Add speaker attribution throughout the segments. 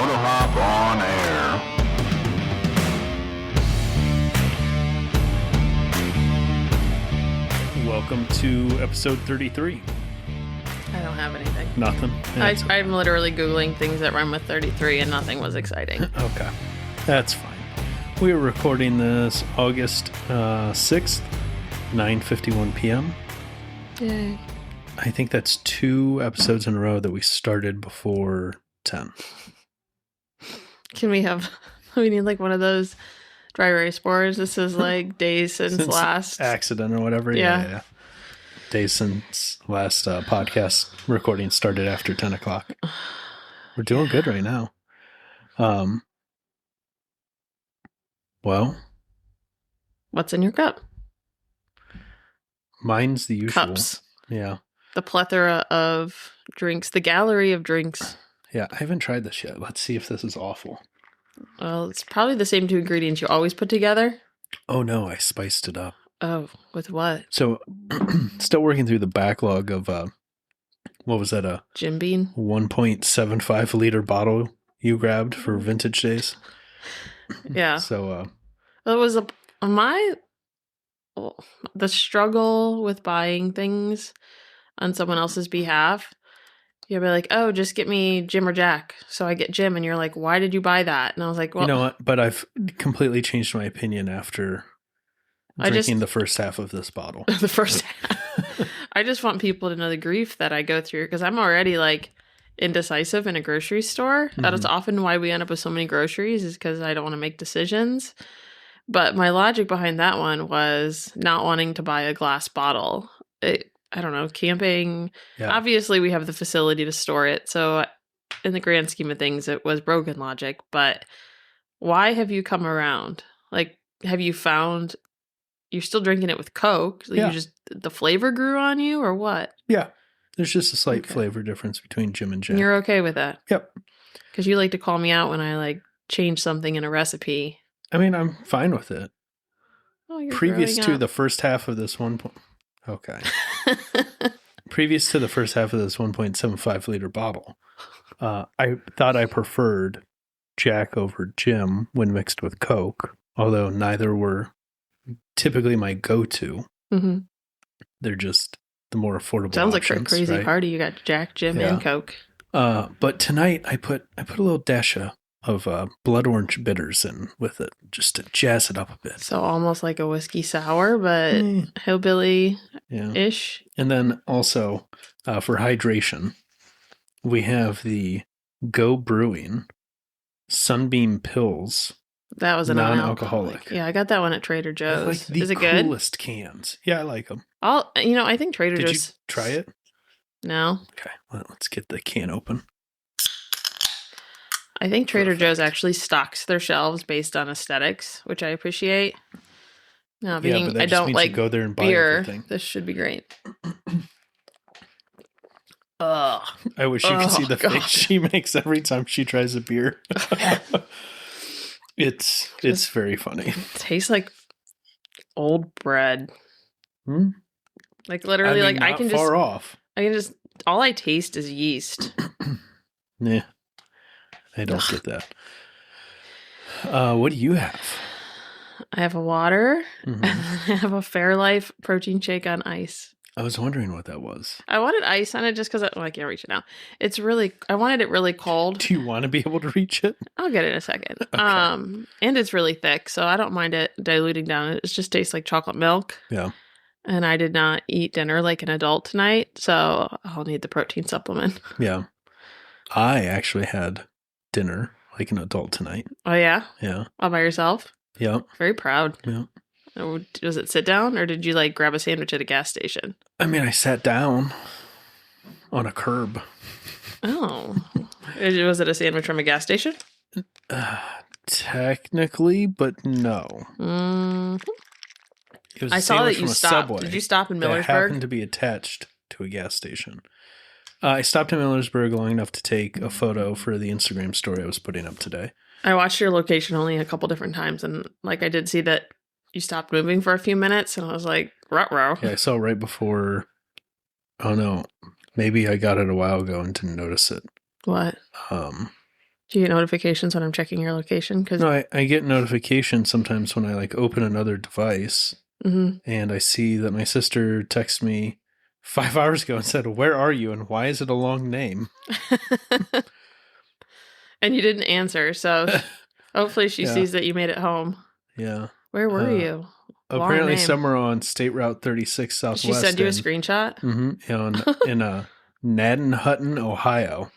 Speaker 1: Moto Hop on air.
Speaker 2: Welcome to episode 33.
Speaker 3: I don't have anything.
Speaker 2: Nothing.
Speaker 3: I'm literally Googling things that rhyme with 33 and nothing was exciting.
Speaker 2: Okay. That's fine. We are recording this August 6th, 9:51 p.m.
Speaker 3: Yay.
Speaker 2: I think that's 2 episodes in a row that we started before 10.
Speaker 3: Can we need like one of those dry erase boards? This is like days since last
Speaker 2: accident or whatever. Yeah. Days since last podcast recording started after 10 o'clock. We're doing good right now. Well,
Speaker 3: what's in your cup?
Speaker 2: Mine's the usual.
Speaker 3: Cups.
Speaker 2: Yeah.
Speaker 3: The plethora of drinks, the gallery of drinks.
Speaker 2: Yeah, I haven't tried this yet. Let's see if this is awful.
Speaker 3: Well, it's probably the same 2 ingredients you always put together.
Speaker 2: Oh no, I spiced it up.
Speaker 3: Oh, with what?
Speaker 2: So, still working through the backlog of, what was that?
Speaker 3: Jim Beam?
Speaker 2: 1.75 liter bottle you grabbed for vintage days.
Speaker 3: Yeah.
Speaker 2: So,
Speaker 3: it was the struggle with buying things on someone else's behalf. You'll be like, oh, just get me Jim or Jack. So I get Jim, and you're like, why did you buy that? And I was like, well,
Speaker 2: you know what? But I've completely changed my opinion after drinking the first half of this bottle.
Speaker 3: The first half. I just want people to know the grief that I go through because I'm already like indecisive in a grocery store. That is often why we end up with so many groceries, is because I don't want to make decisions. But my logic behind that one was not wanting to buy a glass bottle. I don't know, camping. Yeah. Obviously, we have the facility to store it. So in the grand scheme of things, it was broken logic. But why have you come around? Like, have you found you're still drinking it with Coke?
Speaker 2: Yeah.
Speaker 3: The flavor grew on you or what?
Speaker 2: Yeah. There's just a slight flavor difference between Jim and Jack.
Speaker 3: And you're okay with that?
Speaker 2: Yep.
Speaker 3: Because you like to call me out when I like change something in a recipe.
Speaker 2: I mean, I'm fine with it.
Speaker 3: Oh, you're
Speaker 2: Previous to the first half of this Okay. Previous to the first half of this 1.75 liter bottle, I thought I preferred Jack over Jim when mixed with Coke, although neither were typically my go-to. Mm-hmm. They're just the more affordable
Speaker 3: Sounds
Speaker 2: options,
Speaker 3: like a crazy party. You got Jack, Jim, and Coke.
Speaker 2: But tonight I put a little dash of blood orange bitters in with it, just to jazz it up a bit.
Speaker 3: So almost like a whiskey sour, but hillbilly-ish.
Speaker 2: Yeah. And then also, for hydration, we have the Go Brewing Sunbeam Pills.
Speaker 3: That was a
Speaker 2: non-alcoholic.
Speaker 3: Yeah, I got that one at Trader Joe's.
Speaker 2: Like the
Speaker 3: Is it good?
Speaker 2: Coolest cans. Yeah, I like them.
Speaker 3: I think Trader Joe's.
Speaker 2: Did you try it?
Speaker 3: No.
Speaker 2: Okay, well, let's get the can open.
Speaker 3: I think Trader Joe's actually stocks their shelves based on aesthetics, which I appreciate. Now, I don't like
Speaker 2: go there and buy
Speaker 3: beer.
Speaker 2: Everything.
Speaker 3: This should be great. Ugh.
Speaker 2: I wish you could see the face she makes every time she tries a beer. It's very funny.
Speaker 3: It tastes like old bread. Like literally,
Speaker 2: I can far off.
Speaker 3: All I taste is yeast.
Speaker 2: Nah. I don't get that. What do you have?
Speaker 3: I have a water. Mm-hmm. I have a Fairlife protein shake on ice.
Speaker 2: I was wondering what that was.
Speaker 3: I wanted ice on it just because I can't reach it now. I wanted it really cold.
Speaker 2: Do you want to be able to reach it?
Speaker 3: I'll get it in a second.
Speaker 2: Okay.
Speaker 3: And it's really thick, so I don't mind it diluting down. It just tastes like chocolate milk.
Speaker 2: Yeah.
Speaker 3: And I did not eat dinner like an adult tonight, so I'll need the protein supplement.
Speaker 2: Yeah. I actually had dinner like an adult tonight.
Speaker 3: Oh, yeah?
Speaker 2: Yeah.
Speaker 3: All by yourself?
Speaker 2: Yep.
Speaker 3: Very proud.
Speaker 2: Yeah.
Speaker 3: Was it sit down, or did you like grab a sandwich at a gas station?
Speaker 2: I mean, I sat down on a curb.
Speaker 3: Oh. Was it a sandwich from a gas station?
Speaker 2: Technically, but no.
Speaker 3: Mm-hmm.
Speaker 2: It was
Speaker 3: I saw that you stopped.
Speaker 2: Subway
Speaker 3: Did you stop in Millersburg?
Speaker 2: That happened to be attached to a gas station. I stopped in Millersburg long enough to take a photo for the Instagram story I was putting up today.
Speaker 3: I watched your location only a couple different times, and like I did see that you stopped moving for a few minutes, and I was like, ruh-roh.
Speaker 2: Yeah, I saw right before. Oh no, maybe I got it a while ago and didn't notice it.
Speaker 3: What? Do you get notifications when I'm checking your location? Cause,
Speaker 2: No, I get notifications sometimes when I like open another device
Speaker 3: Mhm.
Speaker 2: and I see that my sister texted me 5 hours ago and said, "Where are you? And why is it a long name?"
Speaker 3: And you didn't answer, so hopefully she
Speaker 2: Yeah.
Speaker 3: sees that you made it home.
Speaker 2: Yeah.
Speaker 3: Where were you? Long
Speaker 2: Apparently
Speaker 3: name.
Speaker 2: somewhere on State Route 36
Speaker 3: Did
Speaker 2: Southwest.
Speaker 3: she send you a screenshot?
Speaker 2: In Nadenhutton, Ohio.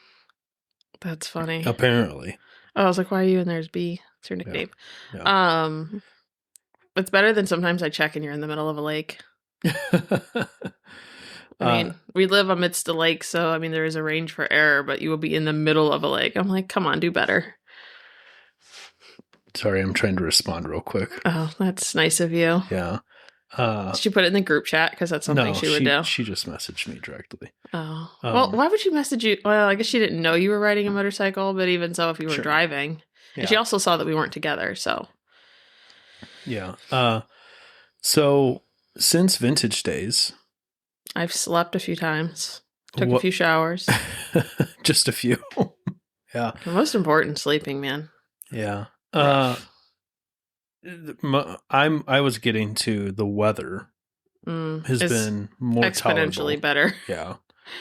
Speaker 3: That's funny.
Speaker 2: Apparently.
Speaker 3: I was like, why are you in there's B? It's your nickname.
Speaker 2: Yeah.
Speaker 3: It's better than sometimes I check and you're in the middle of a lake. I mean, we live amidst a lake, so I mean there is a range for error, but you will be in the middle of a lake. I'm like, come on, do better.
Speaker 2: Sorry, I'm trying to respond real quick.
Speaker 3: Oh, that's nice of you.
Speaker 2: Yeah.
Speaker 3: Did she put it in the group chat? Because that's something she would do.
Speaker 2: She just messaged me directly.
Speaker 3: Oh. Well, why would she message you? Well, I guess she didn't know you were riding a motorcycle, but even so, if you were driving. Yeah. And she also saw that we weren't together, so.
Speaker 2: Yeah. So, since vintage days...
Speaker 3: I've slept a few times. Took a few showers.
Speaker 2: Just a few. Yeah.
Speaker 3: The most important, sleeping, man.
Speaker 2: Yeah. I was getting to the weather has been more
Speaker 3: exponentially
Speaker 2: tolerable.
Speaker 3: Better.
Speaker 2: Yeah.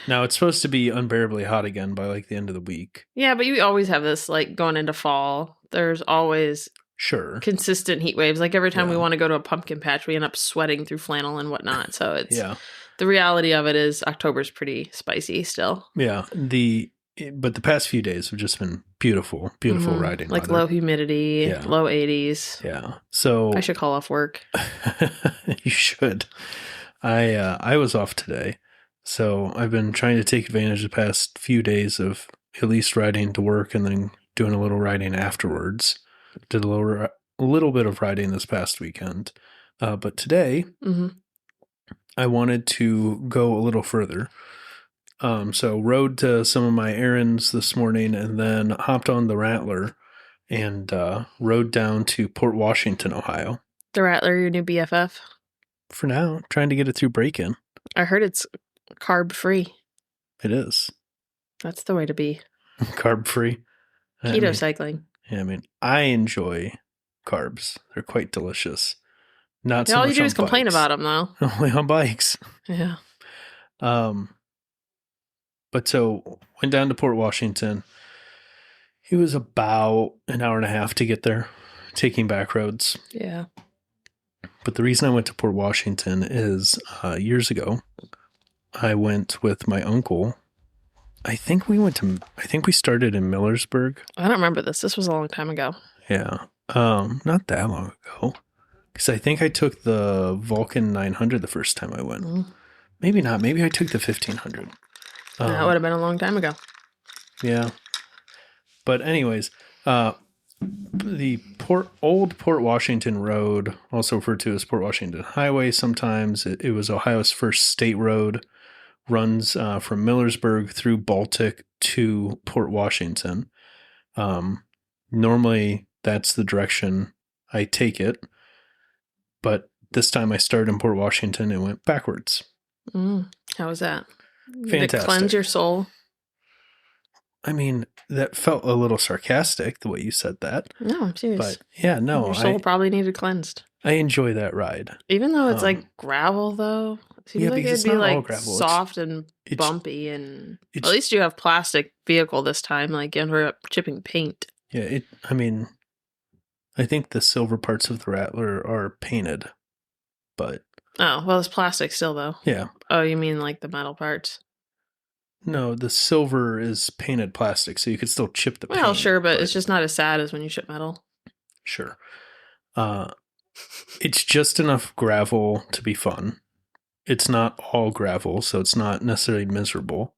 Speaker 2: Now it's supposed to be unbearably hot again by like the end of the week.
Speaker 3: Yeah, but you always have this like going into fall. There's always consistent heat waves. Like every time we want to go to a pumpkin patch, we end up sweating through flannel and whatnot. So it's the reality of it is October's pretty spicy still.
Speaker 2: Yeah. But the past few days have just been beautiful riding.
Speaker 3: Like
Speaker 2: weather.
Speaker 3: Low humidity, low 80s.
Speaker 2: Yeah. So
Speaker 3: I should call off work.
Speaker 2: You should. I was off today. So I've been trying to take advantage of the past few days of at least riding to work and then doing a little riding afterwards. Did a little bit of riding this past weekend. But today, I wanted to go a little further. So rode to some of my errands this morning and then hopped on the Rattler and rode down to Port Washington, Ohio.
Speaker 3: The Rattler, your new BFF?
Speaker 2: For now, trying to get it through break-in.
Speaker 3: I heard it's carb-free.
Speaker 2: It is.
Speaker 3: That's the way to be.
Speaker 2: Carb-free.
Speaker 3: Keto cycling.
Speaker 2: Yeah, I mean, I enjoy carbs. They're quite delicious. Not so
Speaker 3: all
Speaker 2: much
Speaker 3: you do
Speaker 2: on
Speaker 3: is complain
Speaker 2: bikes.
Speaker 3: about them, though.
Speaker 2: Only on bikes.
Speaker 3: Yeah.
Speaker 2: But so went down to Port Washington. It was about an hour and a half to get there, taking back roads.
Speaker 3: Yeah. But
Speaker 2: the reason I went to Port Washington is years ago, I went with my uncle. I think we started in Millersburg.
Speaker 3: I don't remember this. This was a long time ago.
Speaker 2: Yeah. Not that long ago. Because I think I took the Vulcan 900 the first time I went. Maybe not. Maybe I took the 1500.
Speaker 3: That would have been a long time ago.
Speaker 2: Yeah. But anyways, the old Port Washington Road, also referred to as Port Washington Highway sometimes, it was Ohio's first state road, runs from Millersburg through Baltic to Port Washington. Normally, that's the direction I take it. But this time I started in Port Washington and went backwards.
Speaker 3: How was that?
Speaker 2: Fantastic.
Speaker 3: Did it cleanse your soul?
Speaker 2: I mean, that felt a little sarcastic, the way you said that.
Speaker 3: No, I'm serious.
Speaker 2: But yeah, no.
Speaker 3: Your soul probably needed cleansed.
Speaker 2: I enjoy that ride.
Speaker 3: Even though it's like gravel, though. It seems like it'd be like soft and bumpy. And at least you have plastic vehicle this time. Like you ended up chipping paint.
Speaker 2: Yeah, I think the silver parts of the Rattler are painted. But...
Speaker 3: Oh, well, it's plastic still, though.
Speaker 2: Yeah.
Speaker 3: Oh, you mean like the metal parts?
Speaker 2: No, the silver is painted plastic, so you could still chip the paint.
Speaker 3: Well, sure, but it's just not as sad as when you chip metal.
Speaker 2: Sure. It's just enough gravel to be fun. It's not all gravel, so it's not necessarily miserable.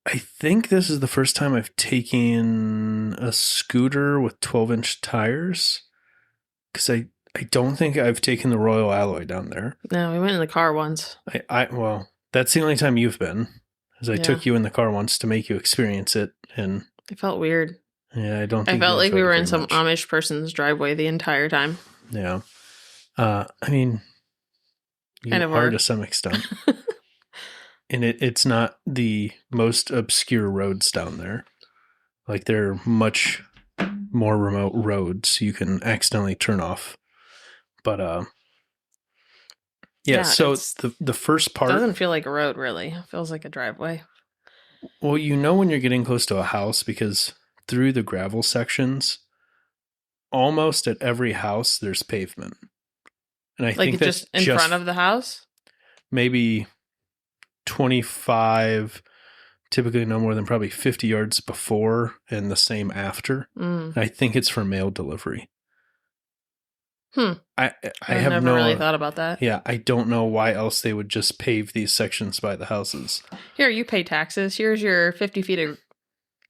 Speaker 2: I think this is the first time I've taken a scooter with 12-inch tires, because I don't think I've taken the Royal Alloy down there.
Speaker 3: No, we went in the car once.
Speaker 2: Well, that's the only time you've been, as I took you in the car once to make you experience it, and
Speaker 3: it felt weird.
Speaker 2: Yeah, I don't think
Speaker 3: I felt like we were in some Amish person's driveway the entire time.
Speaker 2: Yeah. I mean, you kind of are to some extent. And it's not the most obscure roads down there. Like they're much more remote roads you can accidentally turn off. But so the first part
Speaker 3: doesn't feel like a road really. It feels like a driveway.
Speaker 2: Well, you know when you're getting close to a house because through the gravel sections, almost at every house there's pavement. And I think that's
Speaker 3: just in front of the house?
Speaker 2: Maybe 25, typically no more than probably 50 yards before and the same after. And I think it's for mail delivery. I have
Speaker 3: never really thought about that.
Speaker 2: Yeah, I don't know why else they would just pave these sections by the houses.
Speaker 3: Here, you pay taxes. Here's your 50 feet of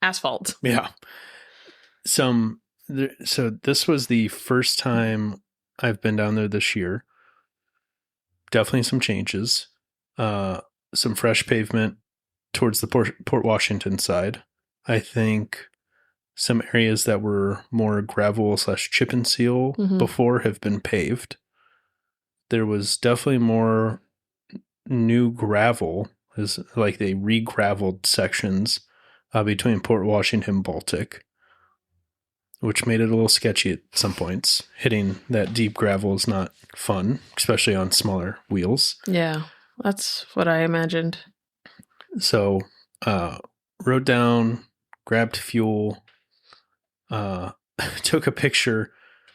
Speaker 3: asphalt.
Speaker 2: Yeah. So this was the first time I've been down there this year. Definitely some changes. Some fresh pavement towards the Port Washington side. I think some areas that were more gravel / chip and seal before have been paved. There was definitely more new gravel, as like they re-graveled sections between Port Washington and Baltic, which made it a little sketchy at some points. Hitting that deep gravel is not fun, especially on smaller wheels.
Speaker 3: Yeah, that's what I imagined.
Speaker 2: So, rode down, grabbed fuel, took a picture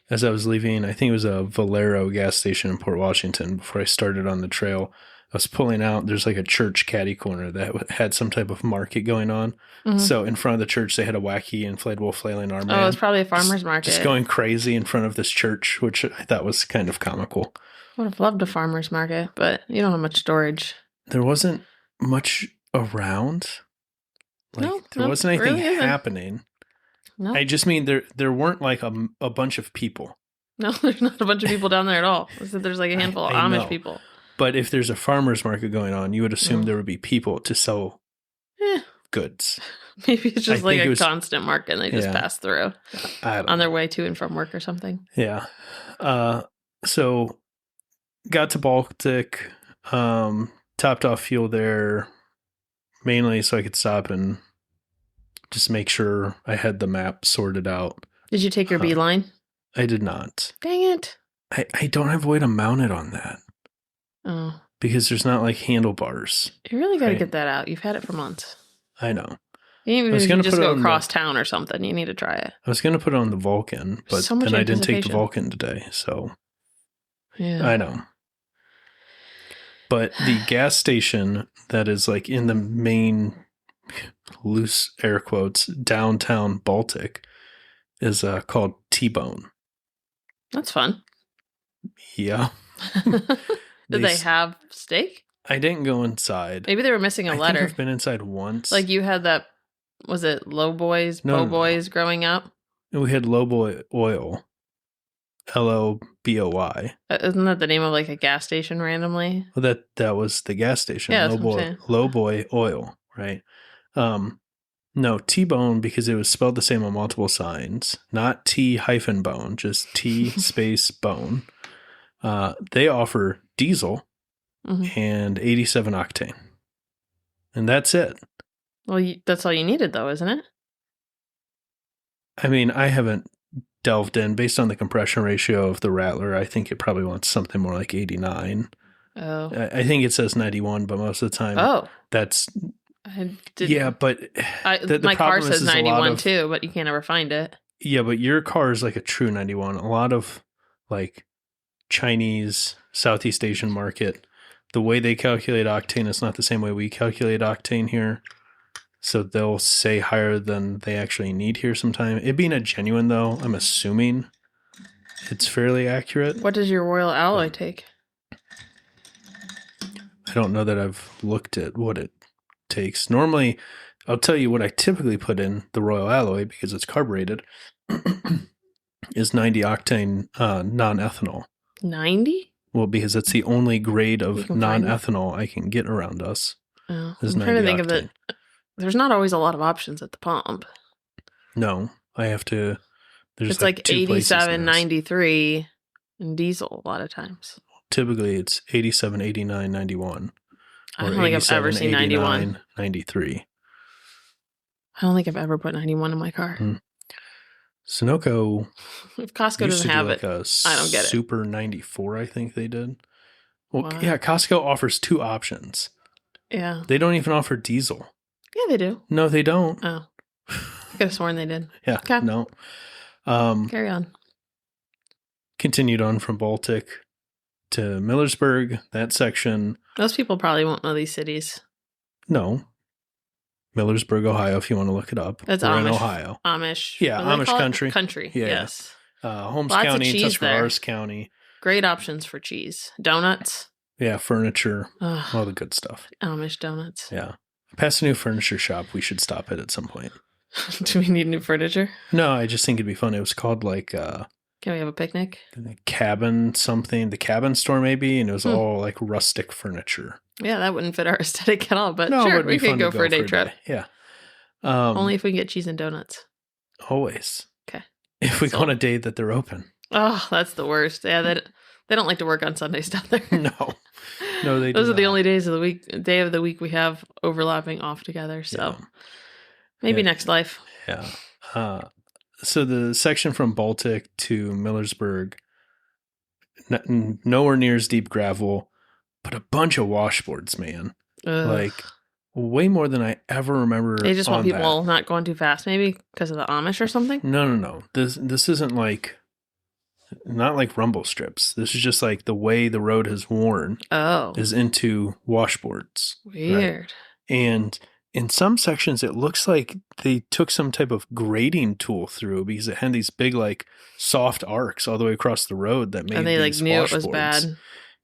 Speaker 2: as I was leaving. I think it was a Valero gas station in Port Washington before I started on the trail. I was pulling out. There's like a church caddy corner that had some type of market going on. So in front of the church, they had a wacky inflatable flailing arm man.
Speaker 3: Oh, it's probably a farmer's market.
Speaker 2: Just going crazy in front of this church, which I thought was kind of comical.
Speaker 3: I would have loved a farmer's market, but you don't have much storage.
Speaker 2: There wasn't much around. There wasn't anything really happening. No. I just mean there weren't like a bunch of people.
Speaker 3: No, there's not a bunch of people down there at all. There's like a handful of Amish people.
Speaker 2: But if there's a farmer's market going on, you would assume there would be people to sell goods.
Speaker 3: Maybe it's just like a constant market and they just pass through on their way to and from work or something.
Speaker 2: Yeah. So got to Baltic, topped off fuel there, mainly so I could stop and just make sure I had the map sorted out.
Speaker 3: Did you take your beeline?
Speaker 2: I did not.
Speaker 3: Dang it.
Speaker 2: I don't have a way to mount it on that.
Speaker 3: Oh.
Speaker 2: Because there's not like handlebars.
Speaker 3: You really got to get that out. You've had it for months.
Speaker 2: I know.
Speaker 3: Even if you just go across town or something, you need to try it.
Speaker 2: I was going to put it on the Vulcan, but then I didn't take the Vulcan today, so yeah. I know. But the gas station that is like in the main, loose air quotes, downtown Baltic is called T-Bone.
Speaker 3: That's fun.
Speaker 2: Yeah.
Speaker 3: Did they have steak?
Speaker 2: I didn't go inside.
Speaker 3: Maybe they were missing a letter.
Speaker 2: I think I've been inside once.
Speaker 3: Like you had that, was it Low Boys, Boys growing up?
Speaker 2: We had Low Boy Oil. LOBOY.
Speaker 3: Isn't that the name of like a gas station randomly?
Speaker 2: Well, that was the gas station.
Speaker 3: Yeah,
Speaker 2: Low Boy Oil, right? No, T-Bone, because it was spelled the same on multiple signs. Not T-bone, just T space bone. They offer diesel and 87 octane. And that's it.
Speaker 3: Well, that's all you needed, though, isn't it?
Speaker 2: I mean, I haven't delved in. Based on the compression ratio of the Rattler, I think it probably wants something more like 89.
Speaker 3: Oh.
Speaker 2: I think it says 91, but most of the time, that's... Yeah, but
Speaker 3: my car says 91 too, but you can't ever find it.
Speaker 2: Yeah, but your car is like a true 91. A lot of like Chinese, Southeast Asian market, the way they calculate octane is not the same way we calculate octane here. So they'll say higher than they actually need here sometime. It being a genuine, though, I'm assuming it's fairly accurate.
Speaker 3: What does your Royal Alloy take?
Speaker 2: I don't know that I've looked at what it takes. Normally, I'll tell you what I typically put in the Royal Alloy because it's carbureted is 90 octane non-ethanol.
Speaker 3: 90?
Speaker 2: Well, because it's the only grade of non-ethanol I can get around us.
Speaker 3: Oh, I'm trying to think of it. There's not always a lot of options at the pump.
Speaker 2: No, I have to.
Speaker 3: It's like 87, 93 in diesel a lot of times.
Speaker 2: Typically, it's 87, 89, 91.
Speaker 3: I don't think I've ever seen 91.
Speaker 2: 93.
Speaker 3: I don't think I've ever put 91 in my car.
Speaker 2: Sunoco
Speaker 3: If Costco
Speaker 2: used to
Speaker 3: doesn't
Speaker 2: do
Speaker 3: have
Speaker 2: like
Speaker 3: it,
Speaker 2: a
Speaker 3: I don't get it.
Speaker 2: Super 94, I think they did. Well,
Speaker 3: What?
Speaker 2: yeah, Costco offers 2 options.
Speaker 3: Yeah.
Speaker 2: They don't even offer diesel.
Speaker 3: Yeah, they do.
Speaker 2: No, they don't.
Speaker 3: Oh. I could have sworn they did.
Speaker 2: Yeah,
Speaker 3: Okay.
Speaker 2: no.
Speaker 3: Carry on.
Speaker 2: Continued on from Baltic to Millersburg, that section.
Speaker 3: Most people probably won't know these cities.
Speaker 2: No. Millersburg, Ohio, if you want to look it up.
Speaker 3: That's
Speaker 2: We're
Speaker 3: Amish.
Speaker 2: in Ohio.
Speaker 3: Amish.
Speaker 2: Yeah,
Speaker 3: What do they
Speaker 2: Amish
Speaker 3: call it?
Speaker 2: country.
Speaker 3: Country,
Speaker 2: Yeah.
Speaker 3: yes.
Speaker 2: Holmes
Speaker 3: Lots of
Speaker 2: County,
Speaker 3: cheese
Speaker 2: Tuscarawas County.
Speaker 3: Great options for cheese. Donuts.
Speaker 2: Yeah, furniture.
Speaker 3: Ugh,
Speaker 2: All the good stuff.
Speaker 3: Amish donuts.
Speaker 2: Yeah. Past a new furniture shop we should stop at some point.
Speaker 3: Do we need new furniture?
Speaker 2: No, I just think it'd be fun. It was called like
Speaker 3: Can we have a picnic?
Speaker 2: Cabin something. The Cabin Store maybe, and it was all like rustic furniture.
Speaker 3: Yeah, that wouldn't fit our aesthetic at all, but
Speaker 2: No,
Speaker 3: sure,
Speaker 2: it'd be
Speaker 3: we could
Speaker 2: fun
Speaker 3: go
Speaker 2: to
Speaker 3: for a day trip.
Speaker 2: Yeah.
Speaker 3: Only if we can get cheese and donuts.
Speaker 2: Always.
Speaker 3: Okay.
Speaker 2: If we go on a day that they're open.
Speaker 3: Oh, that's the worst. Yeah, they don't like to work on Sunday stuff there.
Speaker 2: No, they.
Speaker 3: Those are the only day of the week we have overlapping off together. So maybe next life.
Speaker 2: Yeah. So the section from Baltic to Millersburg, nowhere near as deep gravel, but a bunch of washboards, man.
Speaker 3: Ugh.
Speaker 2: Like way more than I ever remember.
Speaker 3: They just want
Speaker 2: on
Speaker 3: people not going too fast, maybe because of the Amish or something.
Speaker 2: No. This isn't like, not like rumble strips. This is just like the way the road has worn.
Speaker 3: Oh,
Speaker 2: is into washboards.
Speaker 3: weird.
Speaker 2: Right? And in some sections, it looks like they took some type of grading tool through because it had these big, like, soft arcs all the way across the road that made
Speaker 3: And they like
Speaker 2: these
Speaker 3: knew it was
Speaker 2: washboards.
Speaker 3: bad.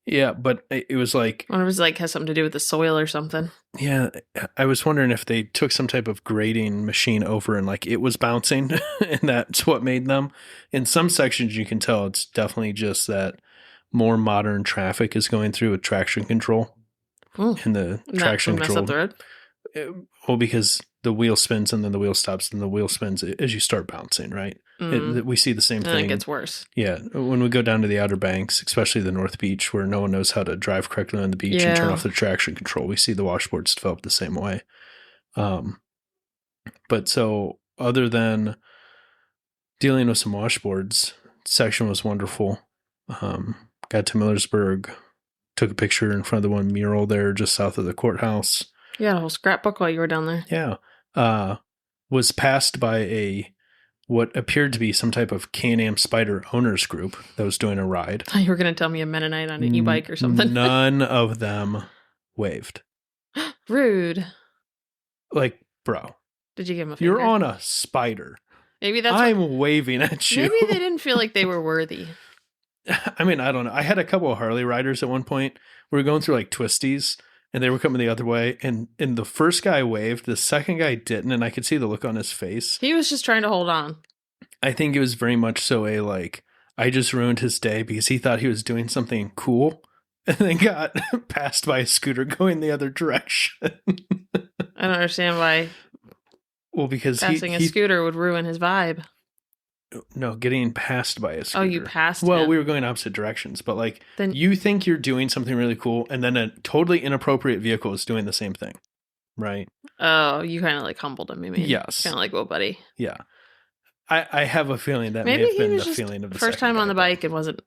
Speaker 2: Yeah, but it was like,
Speaker 3: I wonder if it was like has something to do with the soil or something.
Speaker 2: yeah, I was wondering if they took some type of grading machine over and like it was bouncing and that's what made them. In some sections, you can tell it's definitely just that more modern traffic is going through with traction control.
Speaker 3: Ooh.
Speaker 2: And the
Speaker 3: Not
Speaker 2: traction
Speaker 3: to mess
Speaker 2: control.
Speaker 3: up the road.
Speaker 2: Well, because the wheel spins and then the wheel stops and the wheel spins as you start bouncing, right? We see the same
Speaker 3: And
Speaker 2: thing.
Speaker 3: it gets worse.
Speaker 2: Yeah. When we go down to the Outer Banks, especially the North Beach, where no one knows how to drive correctly on the beach and turn off their traction control, we see the washboards develop the same way. But so other than dealing with some washboards, section was wonderful. Got to Millersburg, took a picture in front of the one mural there just south of the courthouse.
Speaker 3: Yeah, a whole scrapbook while you were down there.
Speaker 2: Yeah. Was passed by what appeared to be some type of Can-Am Spider owners group that was doing a ride.
Speaker 3: I thought you were going to tell me a Mennonite on an e-bike or something.
Speaker 2: None of them waved.
Speaker 3: Rude.
Speaker 2: Like, bro.
Speaker 3: Did you give him a finger?
Speaker 2: You're on a Spider.
Speaker 3: Maybe that's
Speaker 2: I'm waving at you.
Speaker 3: Maybe they didn't feel like they were worthy.
Speaker 2: I mean, I don't know. I had a couple of Harley riders at one point. We were going through like twisties and they were coming the other way. And the first guy waved, the second guy didn't. And I could see the look on his face.
Speaker 3: He was just trying to hold on.
Speaker 2: I think it was very much so I just ruined his day because he thought he was doing something cool and then got passed by a scooter going the other direction.
Speaker 3: I don't understand why
Speaker 2: because
Speaker 3: passing a scooter would ruin his vibe.
Speaker 2: No, getting passed by a scooter.
Speaker 3: Oh, you passed
Speaker 2: Well,
Speaker 3: him.
Speaker 2: we were going opposite directions, but
Speaker 3: then
Speaker 2: you think you're doing something really cool, and then a totally inappropriate vehicle is doing the same thing, right?
Speaker 3: Oh, you kind of like humbled him, you mean?
Speaker 2: Yes.
Speaker 3: Kind of like, well, buddy.
Speaker 2: Yeah. I have a feeling that
Speaker 3: Maybe
Speaker 2: may have
Speaker 3: he
Speaker 2: been
Speaker 3: was
Speaker 2: the
Speaker 3: just
Speaker 2: feeling of the
Speaker 3: first
Speaker 2: second
Speaker 3: time on
Speaker 2: guy,
Speaker 3: the bike and wasn't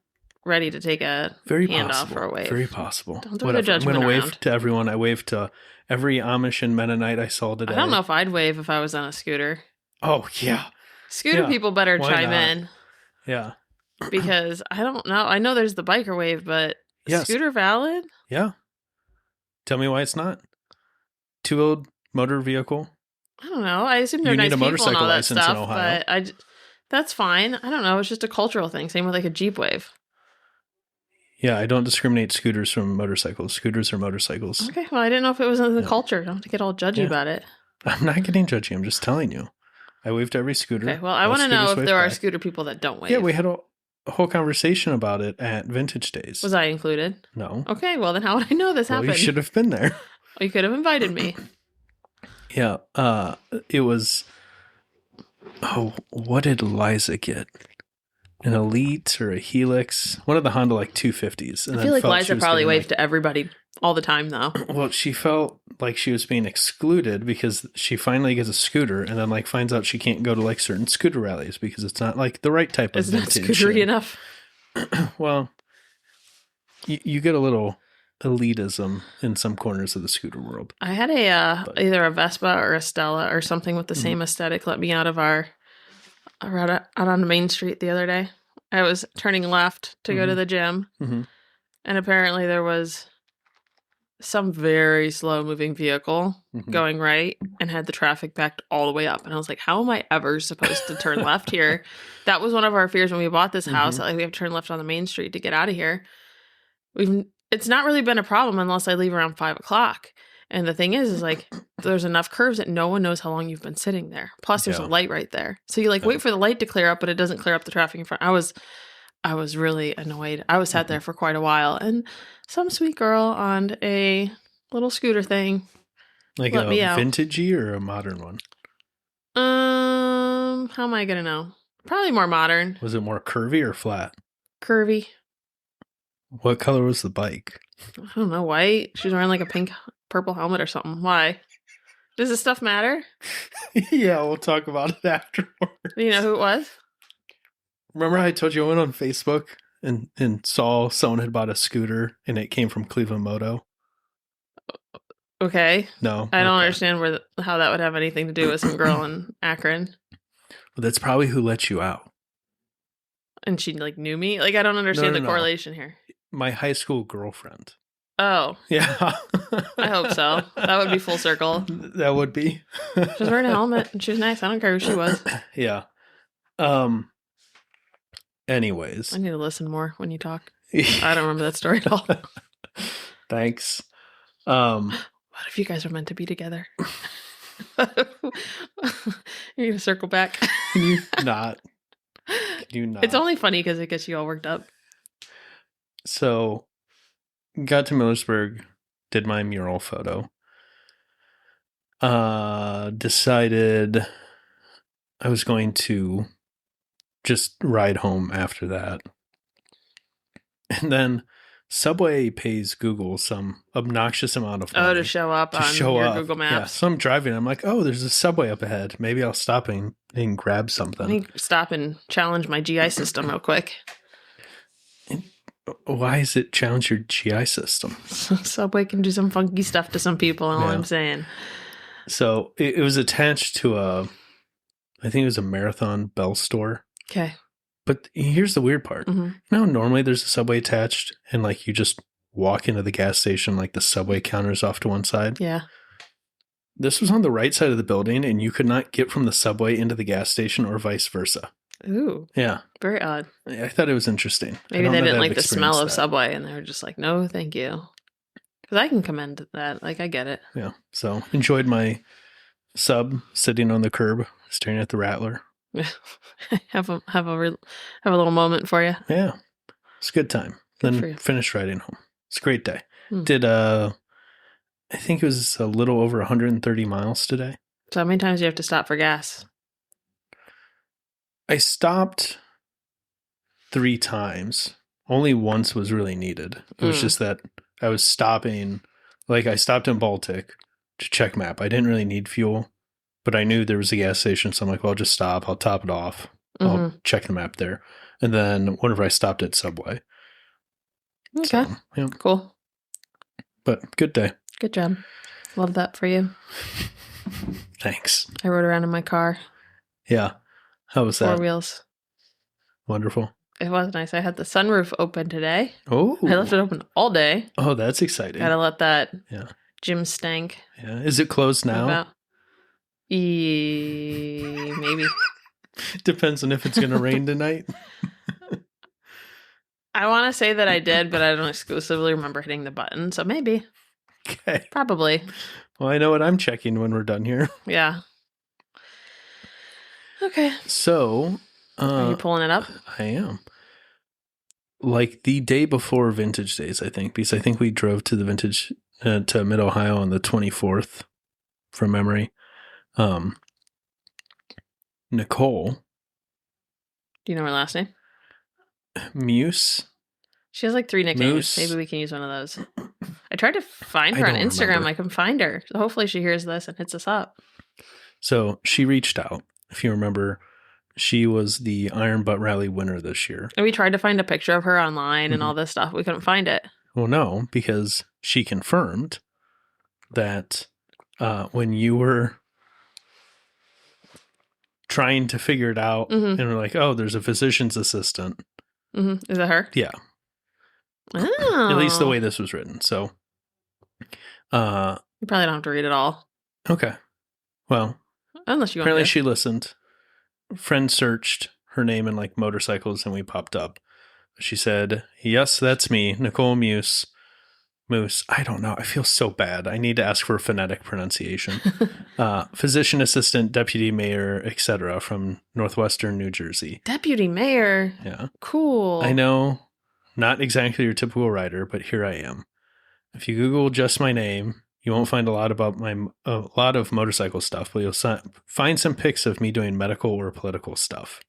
Speaker 3: ready to take a
Speaker 2: very
Speaker 3: hand
Speaker 2: possible.
Speaker 3: off or a wave.
Speaker 2: Very possible.
Speaker 3: Don't throw the
Speaker 2: I'm
Speaker 3: judgment
Speaker 2: going to wave
Speaker 3: around.
Speaker 2: to everyone. I waved to every Amish and Mennonite I saw today.
Speaker 3: I don't know if I'd wave if I was on a scooter.
Speaker 2: Oh, yeah.
Speaker 3: Scooter people better
Speaker 2: Why
Speaker 3: chime
Speaker 2: not?
Speaker 3: in.
Speaker 2: Yeah.
Speaker 3: Because I don't know. I know there's the biker wave, but
Speaker 2: Yes.
Speaker 3: scooter valid?
Speaker 2: Yeah. Tell me why it's not. Two-wheeled motor vehicle.
Speaker 3: I don't know. I assume they're
Speaker 2: You
Speaker 3: nice
Speaker 2: need a
Speaker 3: people and
Speaker 2: motorcycle
Speaker 3: all that
Speaker 2: license in
Speaker 3: stuff,
Speaker 2: Ohio.
Speaker 3: but that's fine. I don't know. It's just a cultural thing. Same with like a Jeep wave.
Speaker 2: Yeah, I don't discriminate scooters from motorcycles. Scooters are motorcycles.
Speaker 3: Okay, well, I didn't know if it was in the culture. Don't have to get all judgy about it.
Speaker 2: I'm not getting judgy. I'm just telling you. I waved to every scooter.
Speaker 3: Okay, well, I
Speaker 2: Most
Speaker 3: want to know
Speaker 2: scooters
Speaker 3: if there
Speaker 2: wave
Speaker 3: are
Speaker 2: back.
Speaker 3: scooter people that don't wave.
Speaker 2: Yeah, we had a whole conversation about it at Vintage Days.
Speaker 3: Was I included?
Speaker 2: No.
Speaker 3: Okay, well, then how would I know this
Speaker 2: Well,
Speaker 3: happened?
Speaker 2: you should have been there.
Speaker 3: Well, you could have invited me.
Speaker 2: Yeah. It was... Oh, what did Liza get? an Elite or a Helix, one of the Honda like 250s. And
Speaker 3: I feel like
Speaker 2: felt she
Speaker 3: Liza
Speaker 2: was
Speaker 3: probably
Speaker 2: getting,
Speaker 3: waved to everybody all the time, though.
Speaker 2: well, she felt like she was being excluded because she finally gets a scooter and then like finds out she can't go to like certain scooter rallies because it's not like the right type of
Speaker 3: It's not
Speaker 2: vintage.
Speaker 3: scootery enough.
Speaker 2: Well, you get a little elitism in some corners of the scooter world.
Speaker 3: I had either a Vespa or a Stella or something with the same aesthetic let me out on the main street the other day. I was turning left to go to the gym, and apparently there was some very slow moving vehicle going right and had the traffic backed all the way up. And I was like, how am I ever supposed to turn left here? That was one of our fears when we bought this house. Like, we have to turn left on the main street to get out of here. It's not really been a problem unless I leave around 5 o'clock. And the thing is like, there's enough curves that no one knows how long you've been sitting there. Plus, there's a light right there. So you like wait for the light to clear up, but it doesn't clear up the traffic in front. I was really annoyed. I was sat there for quite a while, and some sweet girl on a little scooter thing,
Speaker 2: like
Speaker 3: let
Speaker 2: a
Speaker 3: me out.
Speaker 2: vintagey or a modern one.
Speaker 3: How am I gonna know? Probably more modern.
Speaker 2: Was it more curvy or flat?
Speaker 3: Curvy.
Speaker 2: What color was the bike?
Speaker 3: I don't know. White. She was wearing like a purple helmet or something. Why? Does this stuff matter?
Speaker 2: Yeah, we'll talk about it afterward.
Speaker 3: Do you know who it was?
Speaker 2: Remember I told you I went on Facebook and saw someone had bought a scooter and it came from Cleveland Moto?
Speaker 3: Okay.
Speaker 2: No.
Speaker 3: I don't understand how that would have anything to do with some girl in Akron.
Speaker 2: Well, that's probably who let you out.
Speaker 3: And she like knew me? Like, I don't understand the correlation here.
Speaker 2: My high school girlfriend.
Speaker 3: Oh.
Speaker 2: Yeah.
Speaker 3: I hope so. That would be full circle.
Speaker 2: That would be.
Speaker 3: She was wearing a helmet and she was nice. I don't care who she was.
Speaker 2: Yeah. Anyways.
Speaker 3: I need to listen more when you talk. I don't remember that story at all.
Speaker 2: Thanks.
Speaker 3: What if you guys are meant to be together? You're going to circle back?
Speaker 2: Can you not?
Speaker 3: It's only funny because it gets you all worked up.
Speaker 2: So, got to Millersburg, did my mural photo. Decided I was going to just ride home after that. And then Subway pays Google some obnoxious amount of money.
Speaker 3: To show up on your Google Maps.
Speaker 2: Yeah, so I'm driving. I'm like, oh, there's a Subway up ahead. Maybe I'll stop and grab something.
Speaker 3: Let me stop and challenge my GI system real quick.
Speaker 2: Why is it challenge your GI system?
Speaker 3: Subway can do some funky stuff to some people, all I'm saying.
Speaker 2: So it was attached to I think it was a Marathon Bell store.
Speaker 3: Okay.
Speaker 2: But here's the weird part. You know, normally there's a Subway attached and like you just walk into the gas station, like the Subway counter's off to one side.
Speaker 3: Yeah.
Speaker 2: This was on the right side of the building and you could not get from the Subway into the gas station or vice versa.
Speaker 3: Ooh.
Speaker 2: Yeah.
Speaker 3: Very odd.
Speaker 2: I thought it was interesting.
Speaker 3: Maybe they didn't like the smell of Subway and they were just like, no, thank you. Because I can commend that. Like, I get it.
Speaker 2: Yeah. So enjoyed my sub sitting on the curb, staring at the Rattler.
Speaker 3: have a little moment for you.
Speaker 2: Yeah. It's a good time.
Speaker 3: Good
Speaker 2: Then finished riding home. It's a great day. Did I think it was a little over 130 miles today.
Speaker 3: So how many times do you have to stop for gas?
Speaker 2: I stopped 3 times. Only once was really needed. It was just that I was stopping, like I stopped in Baltic to check map. I didn't really need fuel, but I knew there was a gas station. So I'm like, well, I'll just stop. I'll top it off. I'll check the map there. And then whenever I stopped at Subway.
Speaker 3: Okay.
Speaker 2: So, yeah.
Speaker 3: Cool.
Speaker 2: But good day.
Speaker 3: Good job. Love that for you.
Speaker 2: Thanks.
Speaker 3: I rode around in my car.
Speaker 2: Yeah. How was that?
Speaker 3: 4 wheels.
Speaker 2: Wonderful.
Speaker 3: It was nice. I had the sunroof open today.
Speaker 2: Oh.
Speaker 3: I left it open all day.
Speaker 2: Oh, that's exciting.
Speaker 3: Gotta let that
Speaker 2: Yeah.
Speaker 3: gym stank.
Speaker 2: Yeah. Is it closed now?
Speaker 3: Maybe.
Speaker 2: Depends on if it's going to rain tonight.
Speaker 3: I want to say that I did, but I don't exclusively remember hitting the button. So maybe.
Speaker 2: Okay.
Speaker 3: Probably.
Speaker 2: Well, I know what I'm checking when we're done here.
Speaker 3: Yeah. Okay.
Speaker 2: So.
Speaker 3: Are you pulling it up?
Speaker 2: I am. Like the day before Vintage Days, I think, because I think we drove to the Vintage to Mid-Ohio on the 24th from memory. Nicole.
Speaker 3: Do you know her last name?
Speaker 2: Muse.
Speaker 3: She has like 3 nicknames.
Speaker 2: Moose.
Speaker 3: Maybe we can use one of those. I tried to find
Speaker 2: I
Speaker 3: her on
Speaker 2: don't
Speaker 3: Instagram.
Speaker 2: remember.
Speaker 3: I can find her. So hopefully she hears this and hits us up.
Speaker 2: So she reached out. If you remember, she was the Iron Butt Rally winner this year.
Speaker 3: And we tried to find a picture of her online and all this stuff. We couldn't find it.
Speaker 2: Well, no, because she confirmed that when you were trying to figure it out and we're like, oh, there's a physician's assistant.
Speaker 3: Is that her?
Speaker 2: Yeah.
Speaker 3: Oh.
Speaker 2: At least the way this was written. So,
Speaker 3: You probably don't have to read it all.
Speaker 2: okay. Well,
Speaker 3: Unless you want
Speaker 2: apparently
Speaker 3: to.
Speaker 2: she listened. Friend searched her name in like motorcycles and we popped up. She said, yes, that's me, Nicole Moose. I don't know. I feel so bad. I need to ask for a phonetic pronunciation. Physician assistant, deputy mayor, etc. from Northwestern New Jersey.
Speaker 3: Deputy mayor.
Speaker 2: Yeah.
Speaker 3: Cool.
Speaker 2: I know, not exactly your typical writer, but here I am. If you Google just my name, you won't find a lot of motorcycle stuff, but you'll find some pics of me doing medical or political stuff.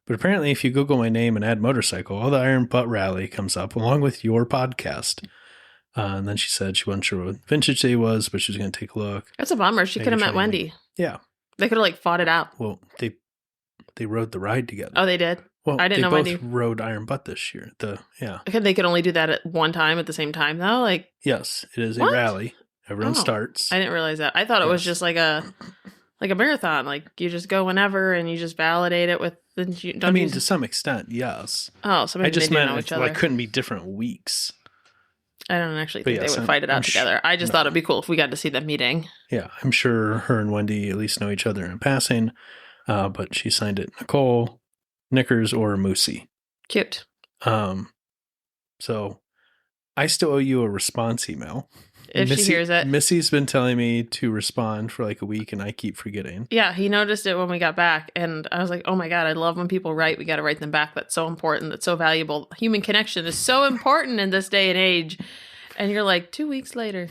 Speaker 2: But apparently, if you Google my name and add motorcycle, all the Iron Butt Rally comes up along with your podcast. And then she said she wasn't sure what Vintage Day was, but she was going to take a look.
Speaker 3: That's a bummer. She
Speaker 2: Maybe
Speaker 3: could have met
Speaker 2: try
Speaker 3: Wendy.
Speaker 2: Yeah.
Speaker 3: They could have like fought it out.
Speaker 2: Well, they rode the ride together.
Speaker 3: Oh, they did?
Speaker 2: Well,
Speaker 3: I didn't know
Speaker 2: they both
Speaker 3: Wendy.
Speaker 2: rode Iron Butt this year.
Speaker 3: They could only do that at one time at the same time, though? Like,
Speaker 2: Yes, it is
Speaker 3: What?
Speaker 2: a rally. Everyone
Speaker 3: Oh,
Speaker 2: starts.
Speaker 3: I didn't realize that. I thought it was
Speaker 2: Yes.
Speaker 3: just like a marathon. Like, you just go whenever and you just validate it with the...
Speaker 2: to some extent, yes.
Speaker 3: Oh, so maybe
Speaker 2: I just
Speaker 3: they do
Speaker 2: meant
Speaker 3: know
Speaker 2: it
Speaker 3: each other.
Speaker 2: like, couldn't be different weeks.
Speaker 3: I don't actually
Speaker 2: But
Speaker 3: think
Speaker 2: yes,
Speaker 3: they would fight it
Speaker 2: I'm
Speaker 3: out together. I just
Speaker 2: no.
Speaker 3: thought it'd be cool if we got to see them meeting.
Speaker 2: Yeah, I'm sure her and Wendy at least know each other in passing. But she signed it Nicole, Knickers, or Moosey.
Speaker 3: Cute.
Speaker 2: So I still owe you a response email.
Speaker 3: If she hears it.
Speaker 2: Missy's been telling me to respond for like a week and I keep forgetting.
Speaker 3: Yeah, he noticed it when we got back. And I was like, oh my God, I love when people write. We got to write them back. That's so important. That's so valuable. Human connection is so important in this day and age. And you're like, 2 weeks later.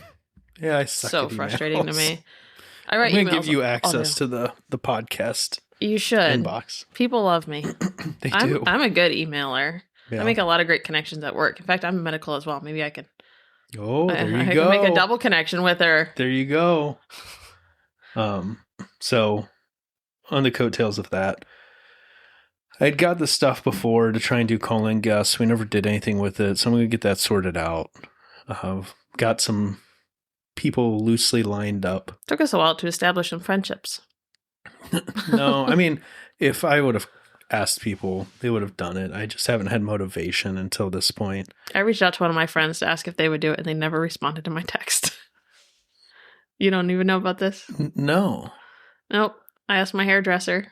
Speaker 2: Yeah, I suck
Speaker 3: So
Speaker 2: at
Speaker 3: frustrating to
Speaker 2: emails.
Speaker 3: me. I write
Speaker 2: I'm
Speaker 3: emails.
Speaker 2: going to give you
Speaker 3: all
Speaker 2: access
Speaker 3: day.
Speaker 2: to the podcast
Speaker 3: You should.
Speaker 2: inbox.
Speaker 3: People love me.
Speaker 2: They do.
Speaker 3: I'm a good emailer.
Speaker 2: Yeah.
Speaker 3: I make a lot of great connections at work. In fact, I'm medical as well. Maybe I could.
Speaker 2: Oh, there you
Speaker 3: I
Speaker 2: go.
Speaker 3: can make a double connection with her.
Speaker 2: There you go. So on the coattails of that, I'd got the stuff before to try and do call-in guests. We never did anything with it, so I'm going to get that sorted out. Got some people loosely lined up.
Speaker 3: Took us a while to establish some friendships.
Speaker 2: No, I mean, if I would have asked people, they would have done it. I just haven't had motivation until this point.
Speaker 3: I reached out to one of my friends to ask if they would do it, and they never responded to my text. You don't even know about this?
Speaker 2: No.
Speaker 3: Nope. I asked my hairdresser.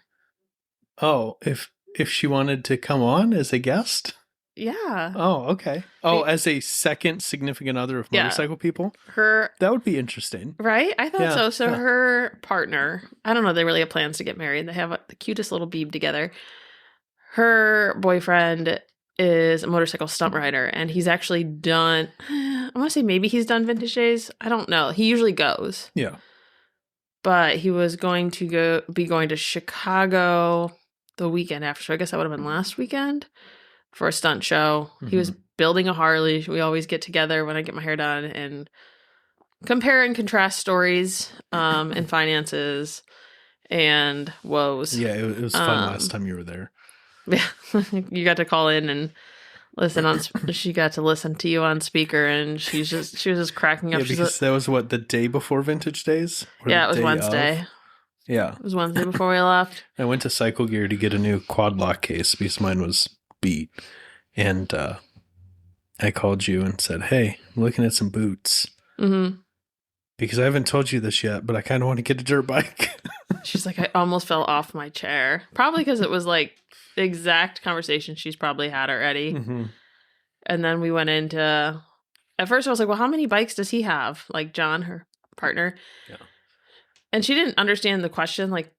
Speaker 2: Oh, if she wanted to come on as a guest?
Speaker 3: Yeah.
Speaker 2: Oh, okay. Oh, as a second significant other of
Speaker 3: Yeah.
Speaker 2: motorcycle people?
Speaker 3: Her,
Speaker 2: That would be interesting.
Speaker 3: right? I thought
Speaker 2: Yeah,
Speaker 3: so. So
Speaker 2: yeah.
Speaker 3: her partner, I don't know, they really have plans to get married. They have the cutest little beeb together. Her boyfriend is a motorcycle stunt rider, and he's actually done, I want to say maybe he's done Vintage Days. I don't know. He usually goes.
Speaker 2: Yeah.
Speaker 3: But he was going to be going to Chicago the weekend after. So I guess that would have been last weekend for a stunt show. He was building a Harley. We always get together when I get my hair done and compare and contrast stories and finances and woes.
Speaker 2: Yeah, it was fun last time you were there.
Speaker 3: Yeah. You got to call in and listen on. She got to listen to you on speaker, and she was just cracking up.
Speaker 2: Yeah,
Speaker 3: She's
Speaker 2: because that was what, the day before Vintage Days? Or
Speaker 3: yeah,
Speaker 2: the
Speaker 3: it was
Speaker 2: day
Speaker 3: Wednesday.
Speaker 2: of? Yeah.
Speaker 3: It was Wednesday before we left.
Speaker 2: I went to Cycle Gear to get a new quad lock case because mine was beat. And I called you and said, hey, I'm looking at some boots.
Speaker 3: Mm-hmm.
Speaker 2: Because I haven't told you this yet, but I kind of want to get a dirt bike.
Speaker 3: She's like, I almost fell off my chair. Probably because it was like the exact conversation she's probably had already.
Speaker 2: Mm-hmm.
Speaker 3: And then we went into, at first I was like, well, how many bikes does he have? Like John, her partner.
Speaker 2: Yeah.
Speaker 3: And she didn't understand the question. Like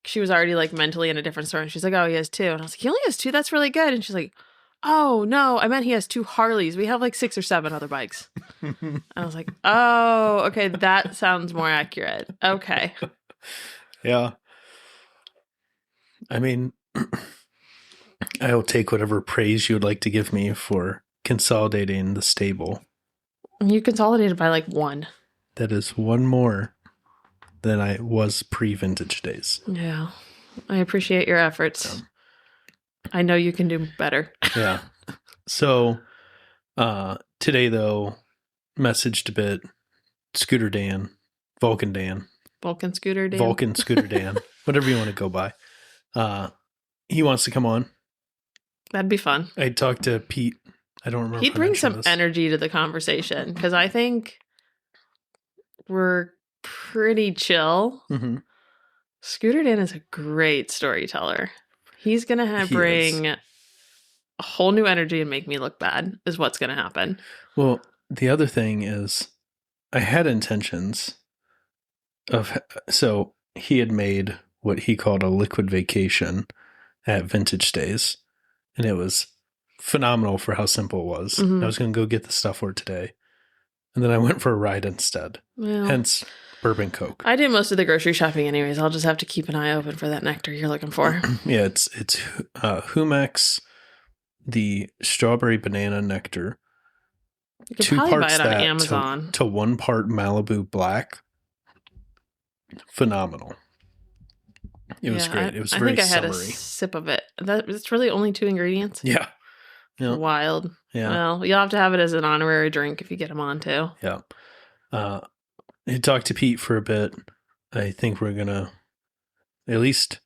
Speaker 3: she was already like mentally in a different story. And she's like, oh, he has 2. And I was like, he only has 2? That's really good. And she's like, oh, no, I meant he has 2 Harleys. We have like 6 or 7 other bikes. And I was like, oh, okay, that sounds more accurate. Okay.
Speaker 2: Yeah. I mean, I will take whatever praise you would like to give me for consolidating the stable.
Speaker 3: You consolidated by like one.
Speaker 2: That is one more than I was pre-vintage days.
Speaker 3: Yeah. I appreciate your efforts. I know you can do better.
Speaker 2: Yeah. So today, though, messaged a bit. Scooter Dan, Vulcan Dan.
Speaker 3: Vulcan Scooter Dan.
Speaker 2: Vulcan Scooter Dan. Whatever you want to go by. He wants to come on.
Speaker 3: That'd be fun.
Speaker 2: I talked to Pete. I don't remember.
Speaker 3: He'd bring some energy to the conversation because I think we're pretty chill.
Speaker 2: Mm-hmm.
Speaker 3: Scooter Dan is a great storyteller. He's going to bring a whole new energy and make me look bad is what's going to happen.
Speaker 2: Well, the other thing is I had intentions of, so he had made what he called a liquid vacation at Vintage Days, and it was phenomenal for how simple it was.
Speaker 3: Mm-hmm.
Speaker 2: I was going to go get the stuff for it today, and then I went for a ride instead.
Speaker 3: Well,
Speaker 2: hence bourbon Coke.
Speaker 3: I do most of the grocery shopping anyways. I'll just have to keep an eye open for that nectar you're looking for.
Speaker 2: Yeah, it's Humex, the strawberry banana nectar.
Speaker 3: You can probably buy it on Amazon.
Speaker 2: To 1 part Malibu Black. Phenomenal. It was great. It was very summery. I think I had a
Speaker 3: sip of it. It's really only 2 ingredients.
Speaker 2: Yeah.
Speaker 3: Wild.
Speaker 2: Yeah.
Speaker 3: Well, you'll have to have it as an honorary drink if you get them on too.
Speaker 2: Yeah. I talked to Pete for a bit. I think we're going to, at least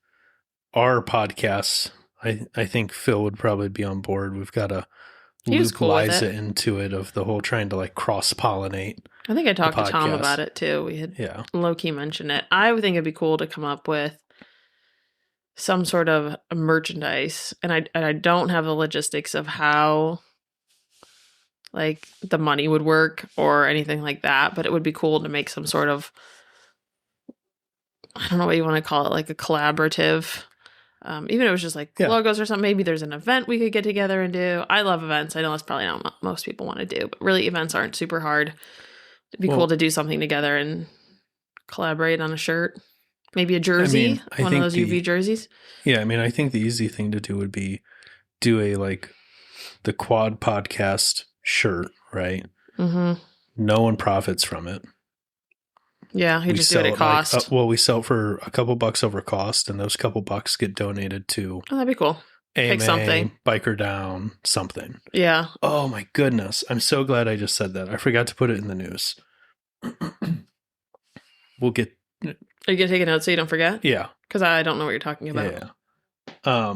Speaker 2: our podcasts, I think Phil would probably be on board. We've got to loop Liza into it of the whole trying to like cross-pollinate.
Speaker 3: I think I talked to Tom about it too. We had low-key mentioned it. I would think it'd be cool to come up with some sort of merchandise. And I don't have the logistics of how like the money would work or anything like that, but it would be cool to make some sort of, I don't know what you want to call it, like a collaborative, even if it was just like logos or something. Maybe there's an event we could get together and do. I love events. I know that's probably not what most people want to do, but really events aren't super hard. It'd be cool to do something together and collaborate on a shirt, maybe a jersey, one of those UV jerseys. Yeah.
Speaker 2: I mean, I think the easy thing to do would be do a, like the Quad Podcast shirt, right?
Speaker 3: Mm-hmm.
Speaker 2: No one profits from it.
Speaker 3: Yeah, you just do it at cost.
Speaker 2: We sell it for a couple bucks over cost, and those couple bucks get donated to.
Speaker 3: Oh, that'd be cool.
Speaker 2: AMA, something. Biker Down, something.
Speaker 3: Yeah.
Speaker 2: Oh my goodness! I'm so glad I just said that. I forgot to put it in the news. We'll get.
Speaker 3: Are you gonna take a note so you don't forget?
Speaker 2: Yeah.
Speaker 3: Because I don't know what you're talking about.
Speaker 2: Yeah.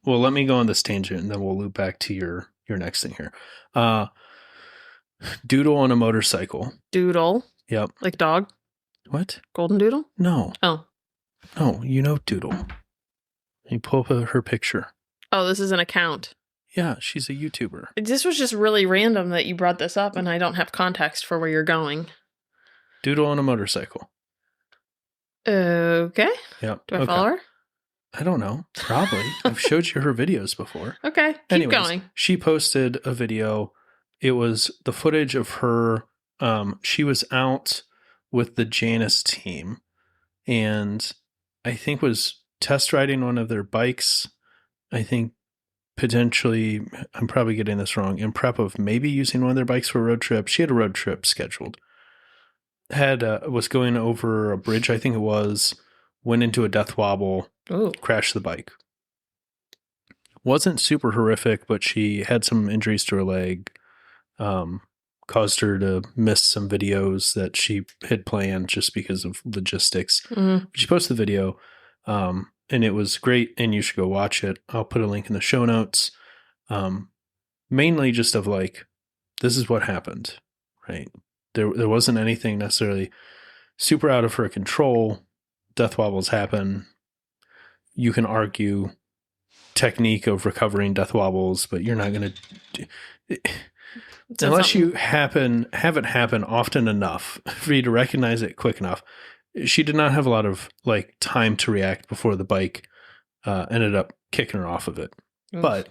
Speaker 2: Well, let me go on this tangent, and then we'll loop back to your next thing here. Doodle on a motorcycle.
Speaker 3: Doodle?
Speaker 2: Yep.
Speaker 3: Like dog?
Speaker 2: What?
Speaker 3: Golden Doodle?
Speaker 2: No.
Speaker 3: Oh.
Speaker 2: No, you know Doodle. You pull up her picture.
Speaker 3: Oh, this is an account.
Speaker 2: Yeah, she's a YouTuber.
Speaker 3: This was just really random that you brought this up, and I don't have context for where you're going.
Speaker 2: Doodle on a motorcycle.
Speaker 3: Okay.
Speaker 2: Yep.
Speaker 3: Do I follow her?
Speaker 2: I don't know. Probably. I've showed you her videos before.
Speaker 3: Okay. Keep going.
Speaker 2: She posted a video. It was the footage of her. She was out with the Janus team and I think was test riding one of their bikes. I think potentially, I'm probably getting this wrong, in prep of maybe using one of their bikes for a road trip. She had a road trip scheduled. Was going over a bridge, I think it was, went into a death wobble, crashed the bike. Wasn't super horrific, but she had some injuries to her leg. Caused her to miss some videos that she had planned just because of logistics.
Speaker 3: Mm-hmm.
Speaker 2: She posted the video, and it was great, and you should go watch it. I'll put a link in the show notes. Mainly just of like, this is what happened, right? There wasn't anything necessarily super out of her control. Death wobbles happen. You can argue technique of recovering death wobbles, but you're not going to... Unless you have it happen often enough for you to recognize it quick enough. She did not have a lot of like time to react before the bike ended up kicking her off of it. Oof. But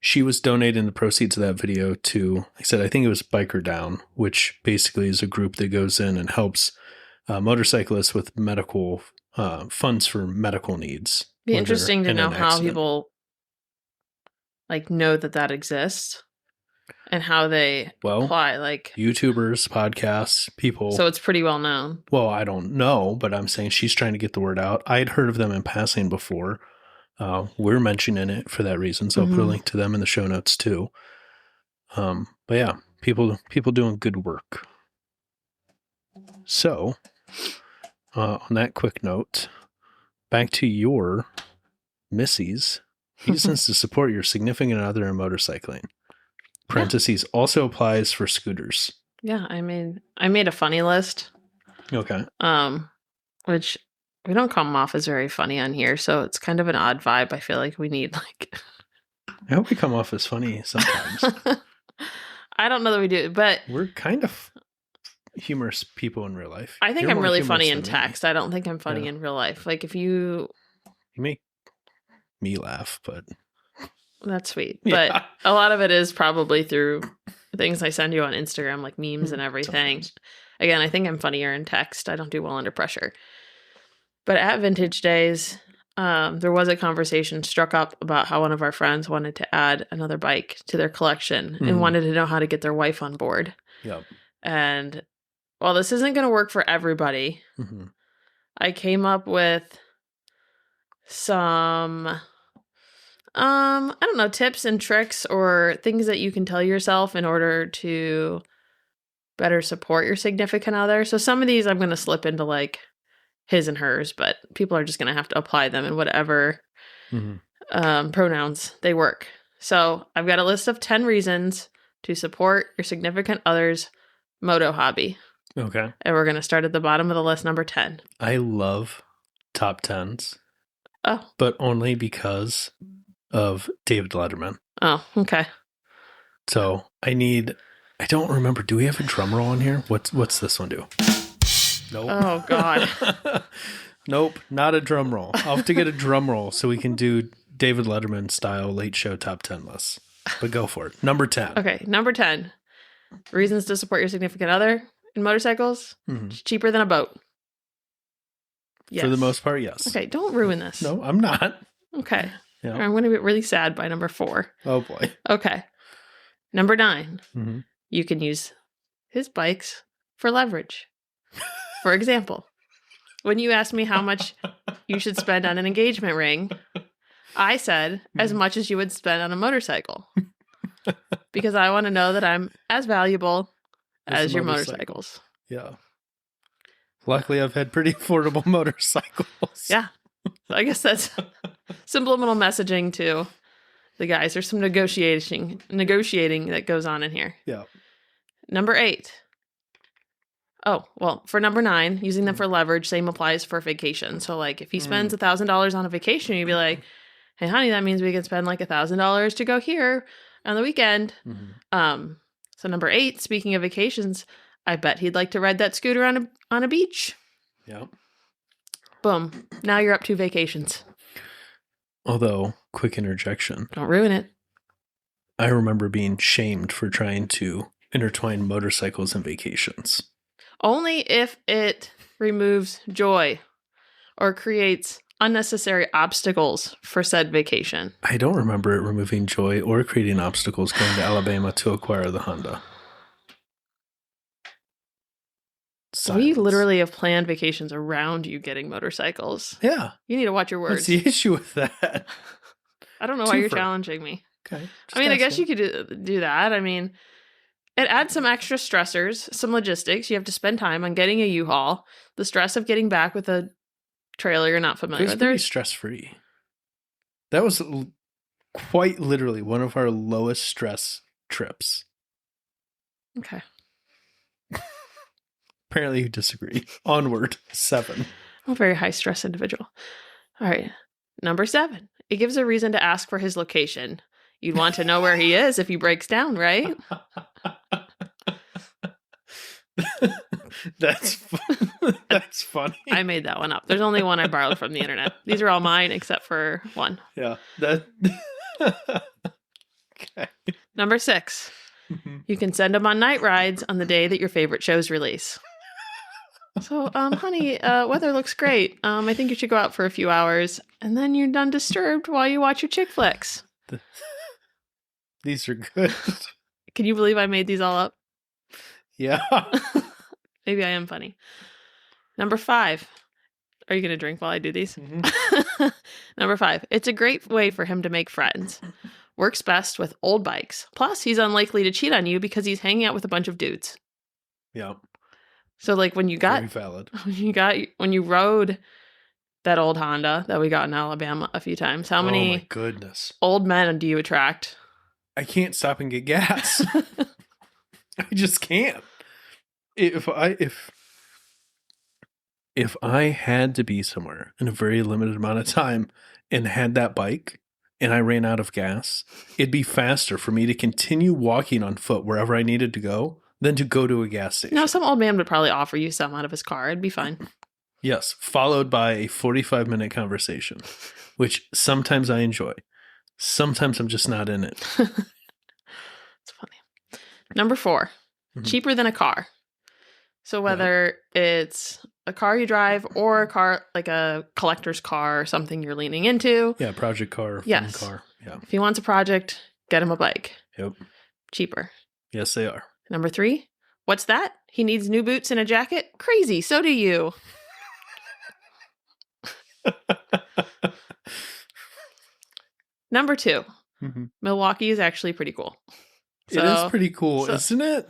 Speaker 2: she was donating the proceeds of that video to, like I said, I think it was Biker Down, which basically is a group that goes in and helps motorcyclists with medical funds for medical needs.
Speaker 3: Be
Speaker 2: when they're
Speaker 3: interesting to
Speaker 2: in
Speaker 3: know
Speaker 2: an
Speaker 3: how
Speaker 2: accident.
Speaker 3: people like know that exists and how they
Speaker 2: Well,
Speaker 3: apply. Like,
Speaker 2: YouTubers, podcasts, people.
Speaker 3: so it's pretty well known.
Speaker 2: Well, I don't know, but I'm saying she's trying to get the word out. I had heard of them in passing before. We're mentioning it for that reason, so I'll put a link to them in the show notes too. But yeah, people doing good work. So, on that quick note, back to your Missy's reasons to support your significant other in motorcycling. Parentheses also applies for scooters.
Speaker 3: Yeah, I made a funny list.
Speaker 2: Okay.
Speaker 3: Which we don't come off as very funny on here, so it's kind of an odd vibe. I feel like we need like
Speaker 2: I hope we come off as funny sometimes.
Speaker 3: I don't know that we do, but
Speaker 2: We're kind of humorous people in real life.
Speaker 3: I think
Speaker 2: You're
Speaker 3: I'm
Speaker 2: more
Speaker 3: really
Speaker 2: humorous
Speaker 3: funny in
Speaker 2: than me.
Speaker 3: text. I don't think I'm funny in real life. Like if you
Speaker 2: make me laugh, but
Speaker 3: that's sweet.
Speaker 2: Yeah.
Speaker 3: But a lot of it is probably through things I send you on Instagram, like memes and everything.
Speaker 2: Sometimes.
Speaker 3: Again, I think I'm funnier in text. I don't do well under pressure. But at Vintage Days, there was a conversation struck up about how one of our friends wanted to add another bike to their collection and wanted to know how to get their wife on board.
Speaker 2: Yep.
Speaker 3: And while this isn't going to work for everybody, I came up with some, I don't know, tips and tricks or things that you can tell yourself in order to better support your significant other. So some of these I'm going to slip into like his and hers, but people are just going to have to apply them in whatever pronouns they work. So I've got a list of 10 reasons to support your significant other's moto hobby.
Speaker 2: Okay.
Speaker 3: And we're going to start at the bottom of the list, number 10.
Speaker 2: I love top 10s.
Speaker 3: Oh.
Speaker 2: But only because of David Letterman.
Speaker 3: Oh, okay.
Speaker 2: So I don't remember. Do we have a drum roll in here? What's this one do? Nope.
Speaker 3: Oh, God.
Speaker 2: Nope, not a drum roll. I'll have to get a drum roll so we can do David Letterman style late show top 10 lists. But go for it. Number 10.
Speaker 3: Okay, number 10. Reasons to support your significant other in motorcycles. It's cheaper than a boat. Yes.
Speaker 2: For the most part, yes.
Speaker 3: Okay, don't ruin this.
Speaker 2: No, I'm not.
Speaker 3: Okay.
Speaker 2: Yeah.
Speaker 3: I'm going to get really sad by number 4.
Speaker 2: Oh, boy.
Speaker 3: Okay. Number 9. You can use his bikes for leverage. For example, when you asked me how much you should spend on an engagement ring, I said as much as you would spend on a motorcycle. Because I want to know that I'm as valuable as your motorcycles.
Speaker 2: Yeah. Luckily, I've had pretty affordable motorcycles.
Speaker 3: Yeah. So I guess that's subliminal messaging to the guys. There's some negotiating that goes on in here.
Speaker 2: Yeah.
Speaker 3: Number 8. Oh, well, for number 9, using them for leverage, same applies for vacation. So, like, if he spends $1,000 on a vacation, you'd be like, hey, honey, that means we can spend, like, $1,000 to go here on the weekend. So, number 8, speaking of vacations, I bet he'd like to ride that scooter on a beach.
Speaker 2: Yeah.
Speaker 3: Boom. Now you're up to vacations.
Speaker 2: Although, quick interjection.
Speaker 3: Don't ruin it.
Speaker 2: I remember being shamed for trying to intertwine motorcycles and vacations.
Speaker 3: Only if it removes joy or creates unnecessary obstacles for said vacation.
Speaker 2: I don't remember it removing joy or creating obstacles going to Alabama to acquire the Honda. Silence.
Speaker 3: We literally have planned vacations around you getting motorcycles.
Speaker 2: Yeah.
Speaker 3: You need to watch your words.
Speaker 2: What's the issue with that?
Speaker 3: I don't know why you're challenging me.
Speaker 2: Okay.
Speaker 3: I mean, I guess you could do that. I mean, it adds some extra stressors, some logistics. You have to spend time on getting a U-Haul. The stress of getting back with a trailer you're not familiar with.
Speaker 2: It was pretty stress-free. That was quite literally one of our lowest stress trips.
Speaker 3: Okay.
Speaker 2: Apparently you disagree. Onward. 7.
Speaker 3: I'm a very high stress individual. All right. Number 7. It gives a reason to ask for his location. You'd want to know where he is if he breaks down, right?
Speaker 2: That's funny.
Speaker 3: I made that one up. There's only one I borrowed from the internet. These are all mine except for one.
Speaker 2: Yeah. Okay.
Speaker 3: Number 6. You can send him on night rides on the day that your favorite shows release. So, honey, weather looks great. I think you should go out for a few hours, and then you're undisturbed while you watch your chick flicks.
Speaker 2: These are good.
Speaker 3: Can you believe I made these all up?
Speaker 2: Yeah.
Speaker 3: Maybe I am funny. Number 5. Are you going to drink while I do these?
Speaker 2: Mm-hmm.
Speaker 3: Number 5. It's a great way for him to make friends. Works best with old bikes. Plus, he's unlikely to cheat on you because he's hanging out with a bunch of dudes.
Speaker 2: Yeah.
Speaker 3: So, like, when you
Speaker 2: Very valid.
Speaker 3: when you rode that old Honda that we got in Alabama a few times, how
Speaker 2: Oh my
Speaker 3: many
Speaker 2: goodness.
Speaker 3: old men do you attract?
Speaker 2: I can't stop and get gas. I just can't. If I had to be somewhere in a very limited amount of time and had that bike and I ran out of gas, it'd be faster for me to continue walking on foot wherever I needed to go than to go to a gas station.
Speaker 3: No, some old man would probably offer you some out of his car. It'd be fine.
Speaker 2: Yes, followed by a 45-minute conversation, which sometimes I enjoy. Sometimes I'm just not in it.
Speaker 3: It's funny. Number 4, cheaper than a car. So whether it's a car you drive or a car like a collector's car or something you're leaning into.
Speaker 2: Yeah, project car, fun
Speaker 3: Yes.
Speaker 2: car. Yeah.
Speaker 3: If he wants a project, get him a bike.
Speaker 2: Yep.
Speaker 3: Cheaper.
Speaker 2: Yes, they are.
Speaker 3: Number 3, what's that? He needs new boots and a jacket? Crazy, so do you. Number 2, Milwaukee is actually pretty cool.
Speaker 2: It is pretty cool, isn't it?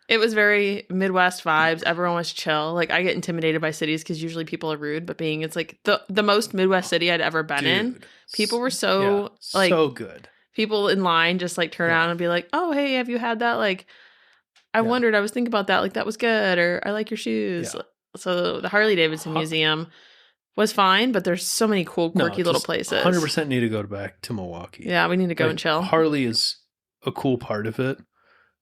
Speaker 3: It was very Midwest vibes. Everyone was chill. Like, I get intimidated by cities because usually people are rude, but it's like the most Midwest city I'd ever been in, people were so
Speaker 2: good.
Speaker 3: People in line just like turn around and be like, "Oh, hey, have you had that? Like, I wondered. I was thinking about that. Like, that was good, or I like your shoes."
Speaker 2: Yeah.
Speaker 3: So the Harley-Davidson Museum was fine, but there's so many cool, quirky little places.
Speaker 2: 100% need to go back to Milwaukee.
Speaker 3: Yeah, we need to go and chill.
Speaker 2: Harley is a cool part of it.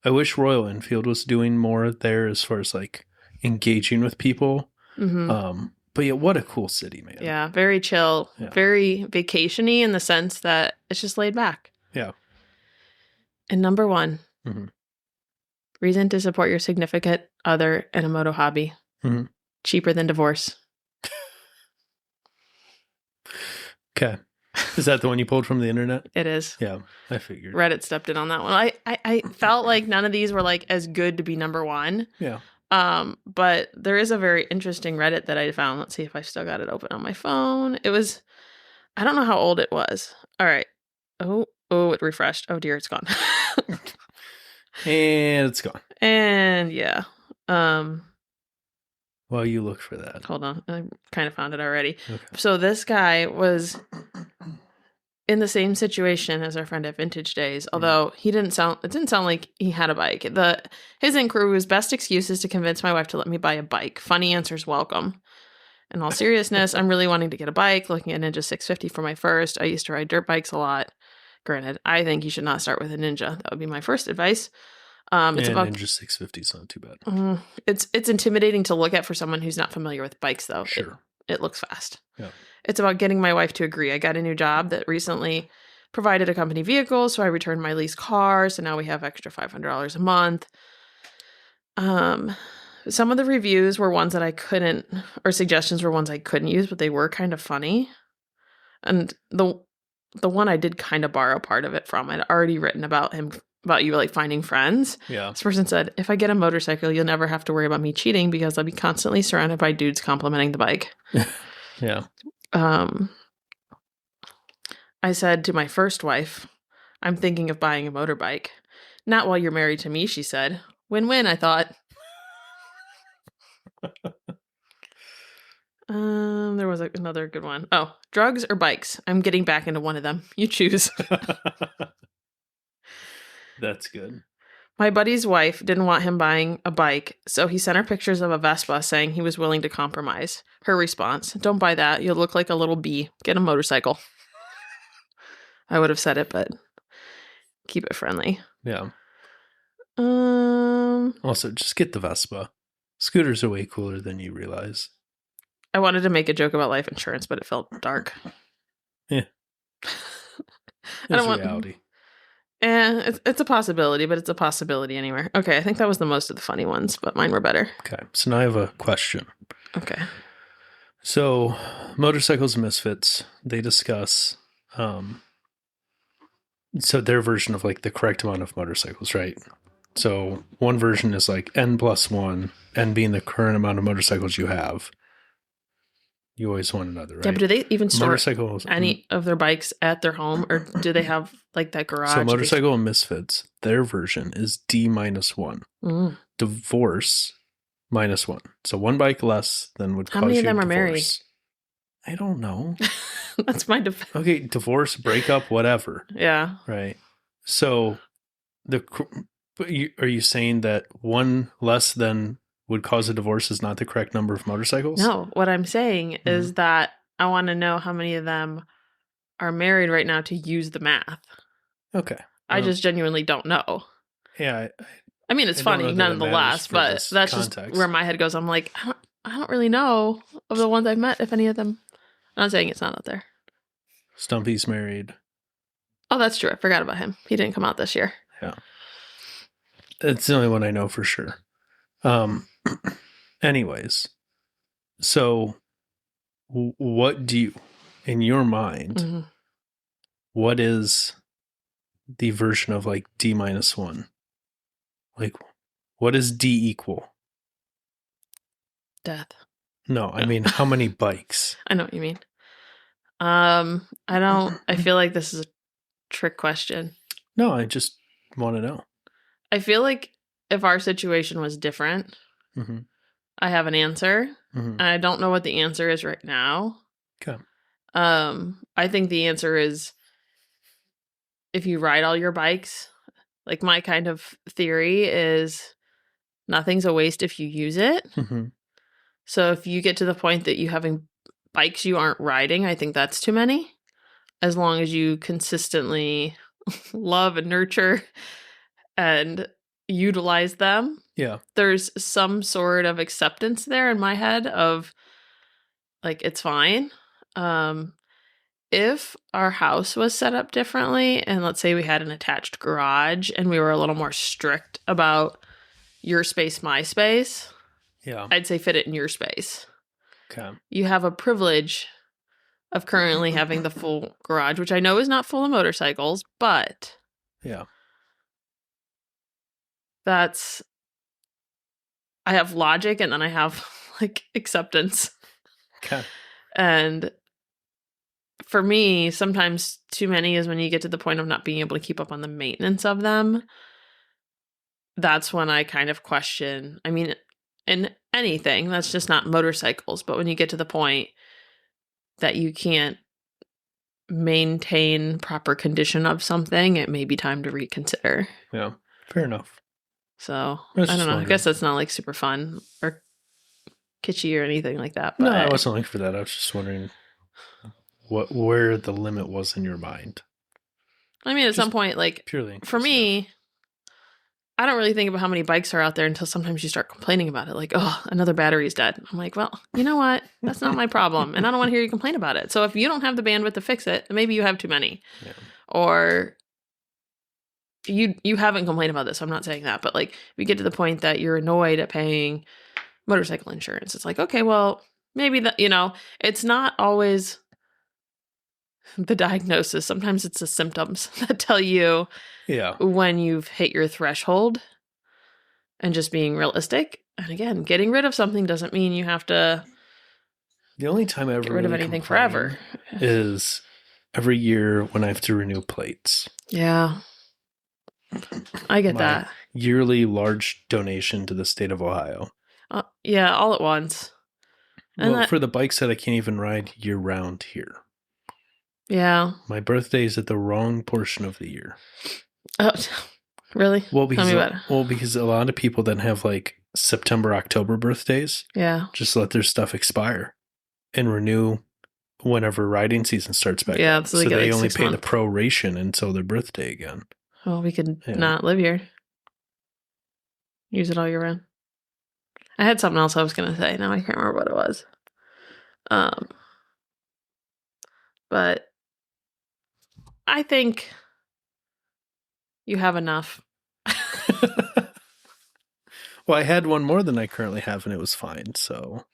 Speaker 2: I wish Royal Enfield was doing more there as far as like engaging with people.
Speaker 3: Mm-hmm.
Speaker 2: But yeah, what a cool city, man.
Speaker 3: Yeah, very chill, very vacation-y in the sense that it's just laid back.
Speaker 2: Yeah.
Speaker 3: And number 1, reason to support your significant other in a moto hobby. Cheaper than divorce.
Speaker 2: Okay. Is that the one you pulled from the internet?
Speaker 3: It is.
Speaker 2: Yeah, I figured.
Speaker 3: Reddit stepped in on that one. I felt like none of these were like as good to be number 1.
Speaker 2: Yeah.
Speaker 3: But there is a very interesting Reddit that I found. Let's see if I still got it open on my phone. It was, I don't know how old it was. All right. Oh, it refreshed. Oh dear, it's gone.
Speaker 2: And it's gone.
Speaker 3: And yeah.
Speaker 2: While you look for that.
Speaker 3: Hold on. I kind of found it already.
Speaker 2: Okay.
Speaker 3: So this guy was in the same situation as our friend at Vintage Days, although it didn't sound like he had a bike. His inquiry was best excuses to convince my wife to let me buy a bike. Funny answers welcome. In all seriousness, I'm really wanting to get a bike, looking at Ninja 650 for my first. I used to ride dirt bikes a lot. Granted, I think you should not start with a Ninja. That would be my first advice. It's about
Speaker 2: Ninja 650 is not too bad.
Speaker 3: It's intimidating to look at for someone who's not familiar with bikes, though.
Speaker 2: Sure.
Speaker 3: It looks fast.
Speaker 2: Yeah.
Speaker 3: It's about getting my wife to agree. I got a new job that recently provided a company vehicle, so I returned my leased car. So now we have extra $500 a month. Some of the reviews were ones that I couldn't, or suggestions were ones I couldn't use, but they were kind of funny. And the one I did kind of borrow part of it from, I'd already written about you like finding friends. Yeah. This person said, if I get a motorcycle, you'll never have to worry about me cheating because I'll be constantly surrounded by dudes complimenting the bike.
Speaker 2: Yeah.
Speaker 3: I said to my first wife, I'm thinking of buying a motorbike. Not while you're married to me, she said. Win-win, I thought. There was another good one. Oh, drugs or bikes? I'm getting back into one of them. You choose.
Speaker 2: That's good.
Speaker 3: My buddy's wife didn't want him buying a bike, so he sent her pictures of a Vespa saying he was willing to compromise. Her response, don't buy that. You'll look like a little bee. Get a motorcycle. I would have said it, but keep it friendly.
Speaker 2: Yeah. Also, just get the Vespa. Scooters are way cooler than you realize.
Speaker 3: I wanted to make a joke about life insurance, but it felt dark.
Speaker 2: Yeah. It's reality.
Speaker 3: It's a possibility, but it's a possibility anywhere. Okay, I think that was the most of the funny ones, but mine were better.
Speaker 2: Okay, so now I have a question.
Speaker 3: Okay.
Speaker 2: So, Motorcycles and Misfits, they discuss so their version of like the correct amount of motorcycles, right? So one version is like n+1, n being the current amount of motorcycles you have. You always want another, right?
Speaker 3: Yeah, but do they even store
Speaker 2: motorcycles,
Speaker 3: any of their bikes at their home, or do they have like that garage?
Speaker 2: So Motorcycle and Misfits, their version is D-1. Divorce -1. So one bike less than would cause you
Speaker 3: How many of them are
Speaker 2: divorce.
Speaker 3: married?
Speaker 2: I don't know.
Speaker 3: That's my defense.
Speaker 2: Okay, divorce, breakup, whatever.
Speaker 3: Yeah.
Speaker 2: Right. So are you saying that one less than would cause a divorce is not the correct number of motorcycles?
Speaker 3: No, what I'm saying is that I want to know how many of them are married right now to use the math.
Speaker 2: Okay.
Speaker 3: I just genuinely don't know.
Speaker 2: Yeah.
Speaker 3: I mean, it's funny nonetheless, but that's
Speaker 2: context.
Speaker 3: just where my head goes. I'm like, I don't really know of the ones I've met, if any of them. I'm not saying it's not out there.
Speaker 2: Stumpy's married.
Speaker 3: Oh, that's true. I forgot about him. He didn't come out this year.
Speaker 2: Yeah. It's the only one I know for sure. Anyways, so what do you, in your mind, what is the version of like D-1? Like, what does D equal?
Speaker 3: Death.
Speaker 2: No, I mean, how many bikes?
Speaker 3: I know what you mean. I feel like this is a trick question.
Speaker 2: No, I just want to know.
Speaker 3: I feel like if our situation was different, I have an answer. And I don't know what the answer is right now.
Speaker 2: Okay.
Speaker 3: I think the answer is if you ride all your bikes, like my kind of theory is nothing's a waste if you use it. So if you get to the point that you having bikes you aren't riding, I think that's too many. As long as you consistently love and nurture and utilize them.
Speaker 2: Yeah.
Speaker 3: There's some sort of acceptance there in my head of like, it's fine. If our house was set up differently and let's say we had an attached garage and we were a little more strict about your space, my space,
Speaker 2: yeah,
Speaker 3: I'd say fit it in your space.
Speaker 2: Okay.
Speaker 3: You have a privilege of currently having the full garage, which I know is not full of motorcycles, but
Speaker 2: yeah,
Speaker 3: that's, I have logic and then I have like acceptance.
Speaker 2: Okay.
Speaker 3: And for me, sometimes too many is when you get to the point of not being able to keep up on the maintenance of them. That's when I kind of question, I mean, in anything, that's just not motorcycles. But when you get to the point that you can't maintain proper condition of something, it may be time to reconsider.
Speaker 2: Yeah, fair enough.
Speaker 3: So, I don't know. I guess that's not like super fun or kitschy or anything like that. But
Speaker 2: no, I wasn't looking for that. I was just wondering where the limit was in your mind.
Speaker 3: I mean, at some point, like,
Speaker 2: purely
Speaker 3: for me, I don't really think about how many bikes are out there until sometimes you start complaining about it. Like, oh, another battery's dead. I'm like, well, you know what? That's not my problem. And I don't want to hear you complain about it. So if you don't have the bandwidth to fix it, maybe you have too many. Yeah. Or you haven't complained about this. So I'm not saying that. But like, we get to the point that you're annoyed at paying motorcycle insurance. It's like, okay, well, maybe that, it's not always the diagnosis. Sometimes it's the symptoms that tell you when you've hit your threshold, and just being realistic. And again, getting rid of something doesn't mean you have to
Speaker 2: the only time I ever
Speaker 3: get rid of anything forever
Speaker 2: is every year when I have to renew plates.
Speaker 3: Yeah. I get that.
Speaker 2: Yearly large donation to the state of Ohio.
Speaker 3: Yeah, all at once.
Speaker 2: And for the bikes that I can't even ride year round here.
Speaker 3: Yeah.
Speaker 2: My birthday is at the wrong portion of the year.
Speaker 3: Oh, really?
Speaker 2: Well, because a lot of people then have like September, October birthdays.
Speaker 3: Yeah.
Speaker 2: Just let their stuff expire and renew whenever riding season starts back.
Speaker 3: Yeah.
Speaker 2: Up. So they only pay the proration until their birthday again.
Speaker 3: Well, we could not live here. Use it all year round. I had something else I was going to say. Now I can't remember what it was. But I think You have enough.
Speaker 2: Well, I had one more than I currently have, and it was fine. So,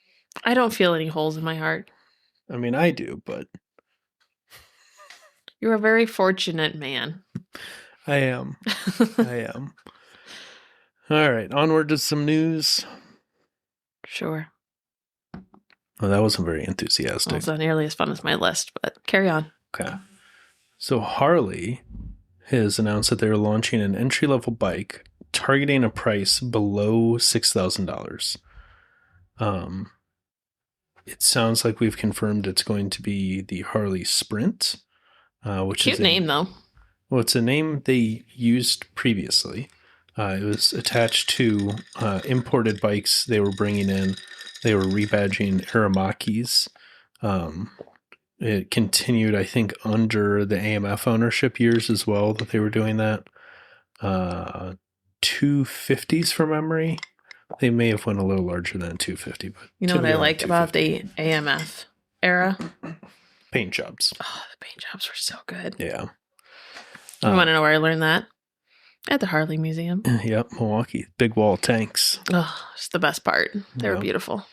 Speaker 3: I don't feel any holes in my heart.
Speaker 2: I mean, I do, but
Speaker 3: You're a very fortunate man.
Speaker 2: I am. I am. All right, onward to some news.
Speaker 3: Sure.
Speaker 2: Oh, that wasn't very
Speaker 3: Well,
Speaker 2: enthusiastic.
Speaker 3: it's not nearly as fun as my list, but carry on.
Speaker 2: Okay. So Harley has announced that they're launching an entry-level bike targeting a price below $6,000. It sounds like we've confirmed it's going to be the Harley Sprint, which
Speaker 3: Cute
Speaker 2: is
Speaker 3: name, though.
Speaker 2: Well, it's a name they used previously. It was attached to imported bikes they were bringing in. They were rebadging Aramakis. It continued, I think, under the AMF ownership years as well that they were doing that. 250s from memory. They may have went a little larger than 250, but
Speaker 3: You know what I like about the AMF era?
Speaker 2: paint jobs.
Speaker 3: Oh, the paint jobs were so good.
Speaker 2: Yeah.
Speaker 3: You want to know where I learned that? At the Harley Museum.
Speaker 2: Yep, Milwaukee. Big wall tanks.
Speaker 3: Oh, it's the best part. They were
Speaker 2: Yep.
Speaker 3: beautiful.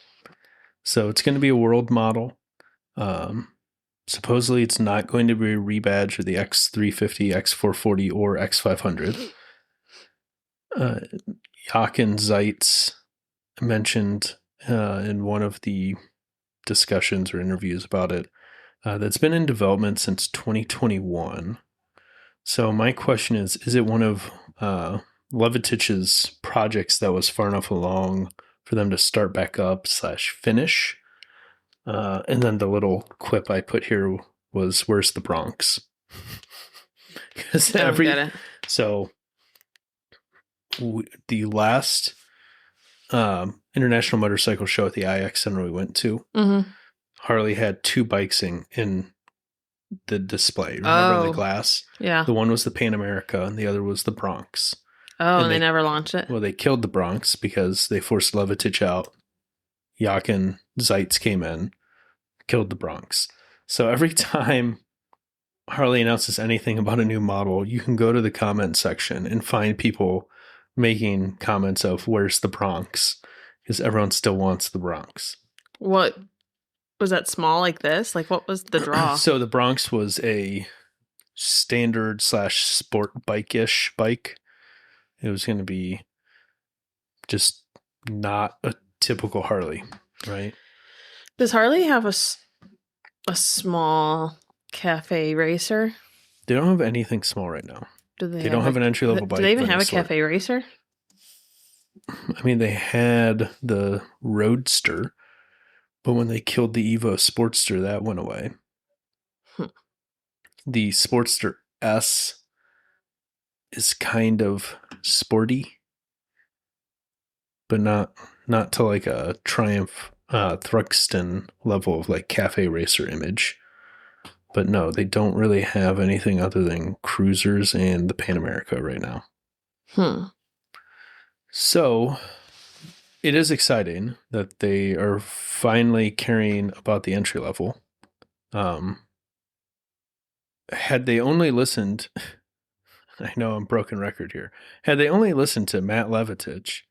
Speaker 2: So it's going to be a world model. Supposedly it's not going to be a rebadge of the X350, X440, or X500. Jochen Zeitz mentioned in one of the discussions or interviews about it that's been in development since 2021. So my question is it one of Levitich's projects that was far enough along for them to start back up / finish? And then the little quip I put here was, where's the Bronx? Because
Speaker 3: Don't get it.
Speaker 2: So the last International Motorcycle Show at the IX Center we went to,
Speaker 3: Mm-hmm.
Speaker 2: Harley had two bikes in the display. Remember in the glass?
Speaker 3: Yeah.
Speaker 2: The one was the Pan America and the other was the Bronx.
Speaker 3: Oh, and
Speaker 2: they
Speaker 3: they never launched it?
Speaker 2: Well, they killed the Bronx because they forced Levitich out. Jochen Zeitz came in, killed the Bronx. So every time Harley announces anything about a new model, you can go to the comment section and find people making comments of where's the Bronx, because everyone still wants the Bronx.
Speaker 3: What? Was that small like this? Like, what was the draw?
Speaker 2: So the Bronx was a standard / sport bike-ish bike. It was going to be just not a typical Harley, right?
Speaker 3: Does Harley have a small cafe racer?
Speaker 2: They don't have anything small right now.
Speaker 3: Do
Speaker 2: They don't have an entry-level bike.
Speaker 3: Do they even
Speaker 2: of
Speaker 3: have
Speaker 2: any
Speaker 3: a
Speaker 2: sort.
Speaker 3: cafe racer?
Speaker 2: I mean, they had the Roadster, but when they killed the Evo Sportster, that went away. The Sportster S is kind of sporty, but not to like a Triumph Thruxton level of like cafe racer image. But no, they don't really have anything other than cruisers and the Pan America right now. So it is exciting that they are finally caring about the entry level. Had they only listened, I know I'm broken record here. Had they only listened to Matt Levitich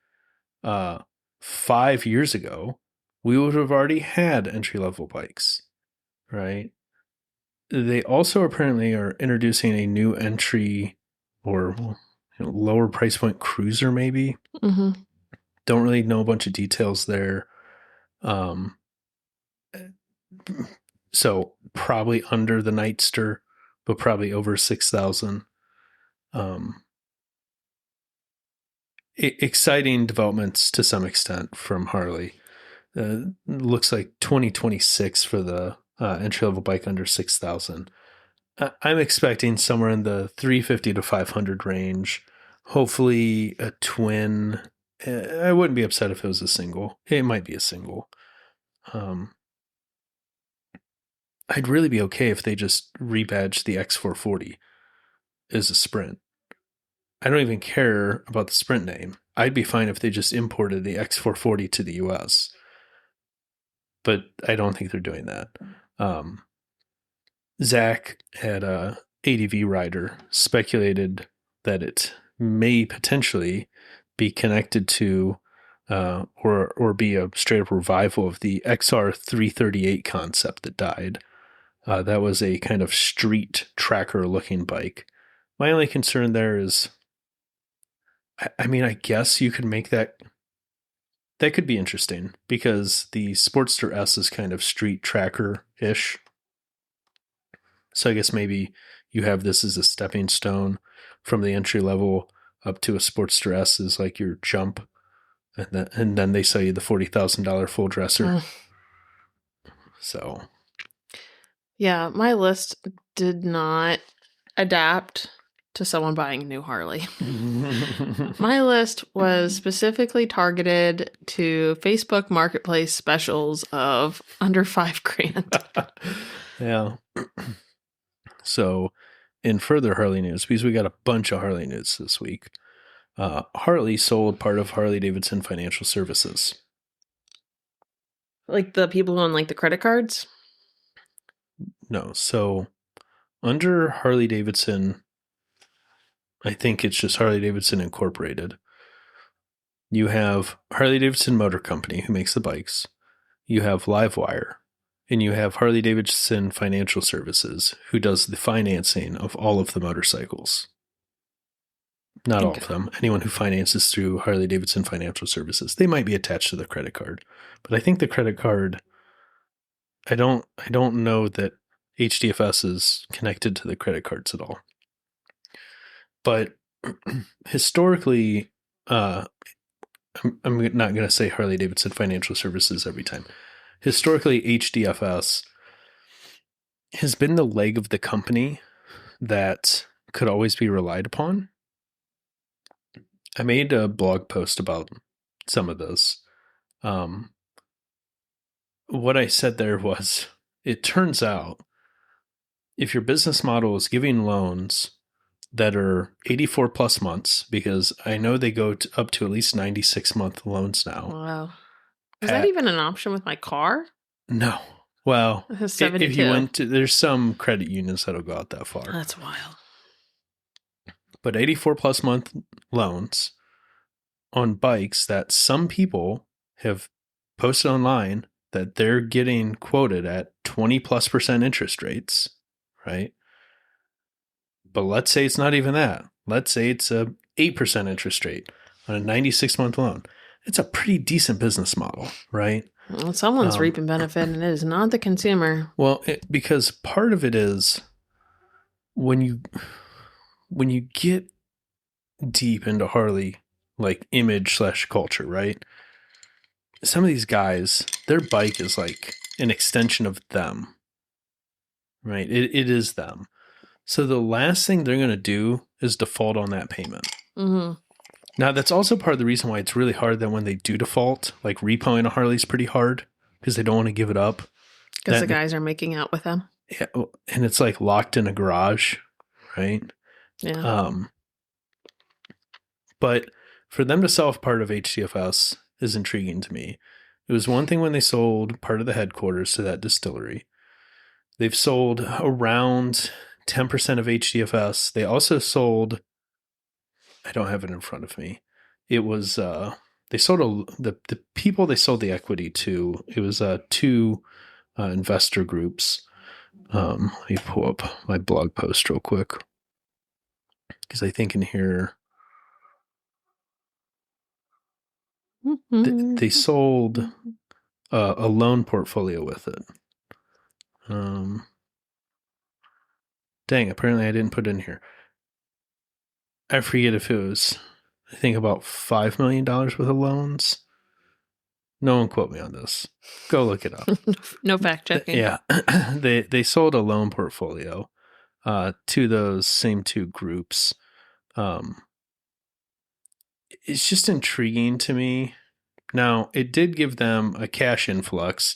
Speaker 2: 5 years ago, we would have already had entry level bikes, right? They also apparently are introducing a new entry or lower price point cruiser, maybe.
Speaker 3: Mm-hmm.
Speaker 2: Don't really know a bunch of details there. So probably under the Nightster, but probably over 6,000. Exciting developments to some extent from Harley. Looks like 2026 for the entry-level bike under 6,000. I'm expecting somewhere in the 350 to 500 range. Hopefully a twin. I wouldn't be upset if it was a single. It might be a single. I'd really be okay if they just rebadged the X440 as a Sprint. I don't even care about the Sprint name. I'd be fine if they just imported the X440 to the US. But I don't think they're doing that. Zach had a ADV rider speculated that it may potentially be connected to or be a straight up revival of the XR338 concept that died. That was a kind of street tracker looking bike. My only concern there is, I mean, I guess you could make that could be interesting because the Sportster S is kind of street tracker ish. So I guess maybe you have this as a stepping stone from the entry level up to a Sportster S is like your jump, and then they sell you the $40,000 full dresser. So,
Speaker 3: yeah, my list did not adapt to someone buying a new Harley. My list was specifically targeted to Facebook Marketplace specials of under $5,000.
Speaker 2: Yeah. So, in further Harley news, because we got a bunch of Harley news this week, Harley sold part of Harley-Davidson Financial Services.
Speaker 3: Like the people who own like the credit cards?
Speaker 2: No. So, under Harley-Davidson, I think it's just Harley-Davidson Incorporated. You have Harley-Davidson Motor Company, who makes the bikes. You have Livewire. And you have Harley-Davidson Financial Services, who does the financing of all of the motorcycles. Not all of them. Anyone who finances through Harley-Davidson Financial Services. They might be attached to the credit card. But I think the credit card, I don't know that HDFS is connected to the credit cards at all. But historically, I'm not going to say Harley-Davidson Financial Services every time. Historically, HDFS has been the leg of the company that could always be relied upon. I made a blog post about some of this. What I said there was, it turns out, if your business model is giving loans that are 84 plus months, because I know they go up to at least 96-month loans now.
Speaker 3: Wow. Is that even an option with my car?
Speaker 2: No. Well,
Speaker 3: It has 72.
Speaker 2: if you went to, there's some credit unions that'll go out that far.
Speaker 3: That's wild.
Speaker 2: But 84 plus month loans on bikes that some people have posted online that they're getting quoted at 20+% interest rates, right? But let's say it's not even that. Let's say it's a 8% interest rate on a 96-month loan. It's a pretty decent business model, right?
Speaker 3: Well, someone's reaping benefit, and it is not the consumer.
Speaker 2: Well, because part of it is when you get deep into Harley, like image / culture, right? Some of these guys, their bike is like an extension of them, right? It is them. So the last thing they're going to do is default on that payment.
Speaker 3: Mm-hmm.
Speaker 2: Now, that's also part of the reason why it's really hard that when they do default, like repoing a Harley is pretty hard because they don't want to give it up.
Speaker 3: Because the guys are making out with them.
Speaker 2: Yeah, and it's like locked in a garage, right?
Speaker 3: Yeah.
Speaker 2: But for them to sell off part of HDFS is intriguing to me. It was one thing when they sold part of the headquarters to that distillery. They've sold around 10% of HDFS. They also sold, I don't have it in front of me. It was, they sold the people they sold the equity to, it was two investor groups. Let me pull up my blog post real quick. Because I think in here, they sold a loan portfolio with it. Dang, apparently I didn't put it in here. I forget if it was, I think about $5 million worth of loans. No one quote me on this. Go look it up.
Speaker 3: No fact checking.
Speaker 2: Yeah. They sold a loan portfolio to those same two groups. It's just intriguing to me. Now, it did give them a cash influx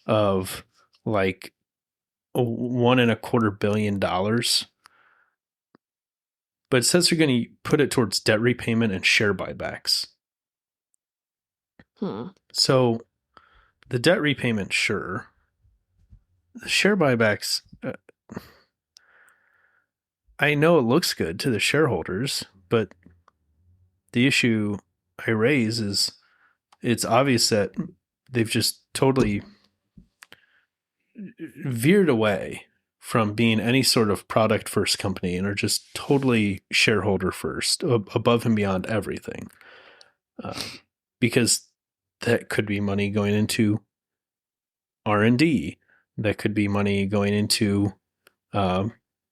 Speaker 2: of like $1.25 billion. But it says they're going to put it towards debt repayment and share buybacks. So the debt repayment, sure. The share buybacks, I know it looks good to the shareholders, but the issue I raise is it's obvious that they've just totally veered away from being any sort of product first company and are just totally shareholder first, above and beyond everything. Because that could be money going into R&D. That could be money going into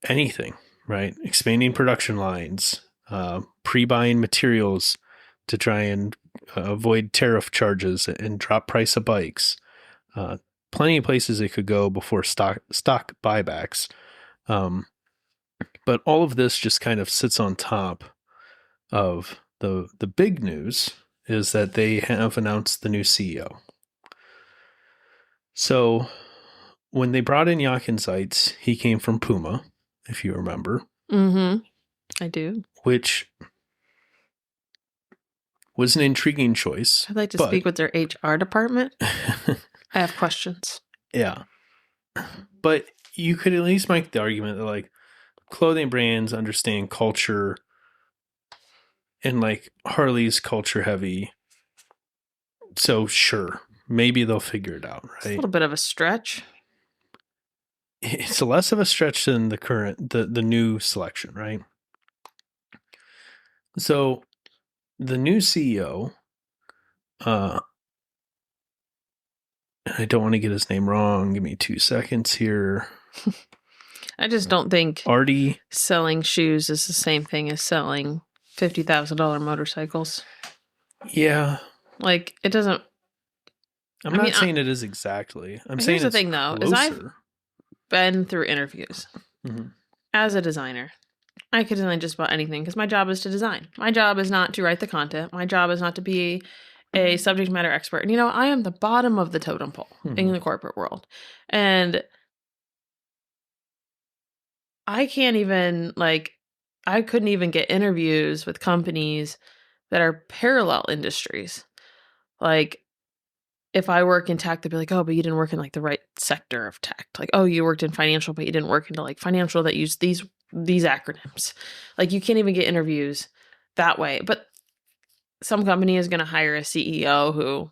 Speaker 2: anything, right? Expanding production lines, pre-buying materials to try and avoid tariff charges and drop price of bikes. Plenty of places it could go before stock buybacks. But all of this just kind of sits on top of the big news is that they have announced the new CEO. So when they brought in Jochen Zeitz, he came from Puma, if you remember.
Speaker 3: Mm-hmm. I do.
Speaker 2: Which was an intriguing choice.
Speaker 3: I'd like to speak with their HR department. I have questions.
Speaker 2: Yeah. But you could at least make the argument that, like, clothing brands understand culture and, like, Harley's culture heavy. So, sure, maybe they'll figure it out, right?
Speaker 3: It's a little bit of a stretch.
Speaker 2: It's less of a stretch than the new selection, right? So, the new CEO, I don't want to get his name wrong. Give me 2 seconds here.
Speaker 3: I just don't think
Speaker 2: Artie
Speaker 3: selling shoes is the same thing as selling $50,000 motorcycles.
Speaker 2: Yeah.
Speaker 3: Like, it doesn't.
Speaker 2: I'm not saying it is exactly. I'm saying
Speaker 3: here's the thing, though, is I've been through interviews. Mm-hmm. As a designer, I could design just about anything because my job is to design. My job is not to write the content. My job is not to be a subject matter expert. And, I am the bottom of the totem pole in the corporate world. And I can't even, I couldn't even get interviews with companies that are parallel industries. Like, if I work in tech, they'd be like, oh, but you didn't work in, the right sector of tech. Like, oh, you worked in financial, but you didn't work into, financial that use these acronyms. Like, you can't even get interviews that way. But some company is going to hire a CEO who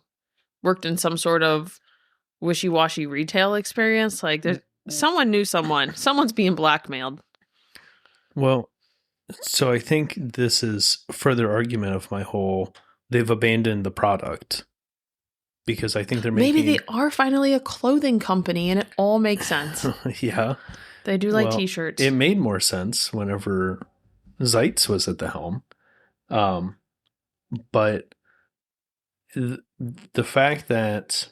Speaker 3: worked in some sort of wishy-washy retail experience. Like, there's someone knew someone. Someone's being blackmailed.
Speaker 2: Well, so I think this is further argument of my whole, they've abandoned the product. Because I think they're making...
Speaker 3: Maybe they are finally a clothing company and it all makes sense.
Speaker 2: Yeah.
Speaker 3: They do t-shirts.
Speaker 2: It made more sense whenever Zeitz was at the helm. But the fact that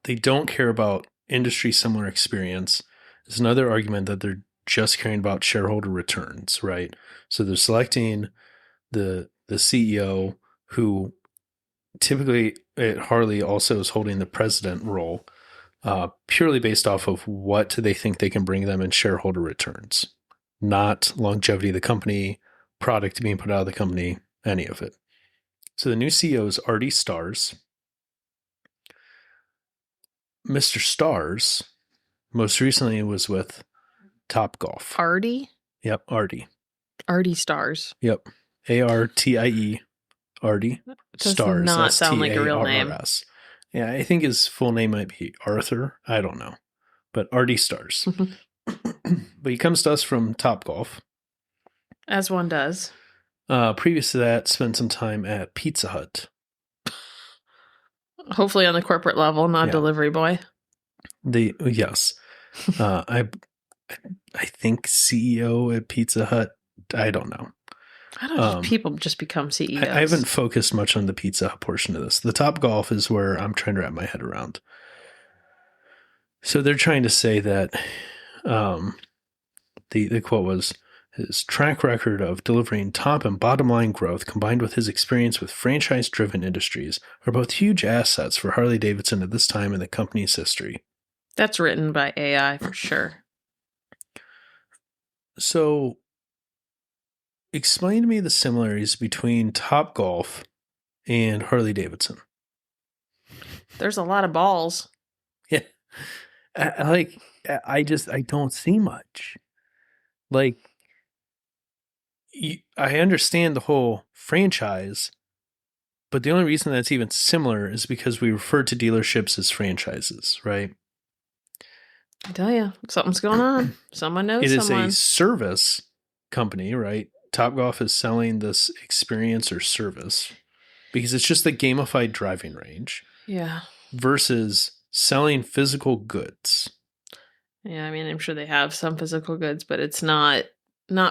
Speaker 2: they don't care about industry similar experience is another argument that they're just caring about shareholder returns, right? So they're selecting the CEO who typically at Harley also is holding the president role, purely based off of what they think they can bring them in shareholder returns, not longevity of the company, product being put out of the company, any of it. So the new CEO is Artie Starrs. Mr. Starrs most recently was with Topgolf.
Speaker 3: Artie?
Speaker 2: Yep, Artie.
Speaker 3: Artie Starrs.
Speaker 2: Yep. ARTIE. Artie Starrs.
Speaker 3: Does not sound like a real name.
Speaker 2: Yeah, I think his full name might be Arthur. I don't know. But Artie Starrs. But he comes to us from Topgolf.
Speaker 3: As one does.
Speaker 2: Previous to that, spent some time at Pizza Hut.
Speaker 3: Hopefully on the corporate level, not delivery boy.
Speaker 2: Yes. I think CEO at Pizza Hut. I don't know.
Speaker 3: I don't know if people just become CEOs.
Speaker 2: I haven't focused much on the Pizza Hut portion of this. The Topgolf is where I'm trying to wrap my head around. So they're trying to say that the quote was, his track record of delivering top and bottom line growth combined with his experience with franchise-driven industries are both huge assets for Harley-Davidson at this time in the company's history.
Speaker 3: That's written by AI for sure.
Speaker 2: So explain to me the similarities between Topgolf and Harley-Davidson.
Speaker 3: There's a lot of balls.
Speaker 2: Yeah. I don't see much. Like, I understand the whole franchise, but the only reason that's even similar is because we refer to dealerships as franchises, right?
Speaker 3: I tell you, something's going on. Someone knows
Speaker 2: It is
Speaker 3: someone.
Speaker 2: a service company, right? Topgolf is selling this experience or service because it's just a gamified driving range.
Speaker 3: Yeah.
Speaker 2: Versus selling physical goods.
Speaker 3: Yeah, I mean, I'm sure they have some physical goods, but it's not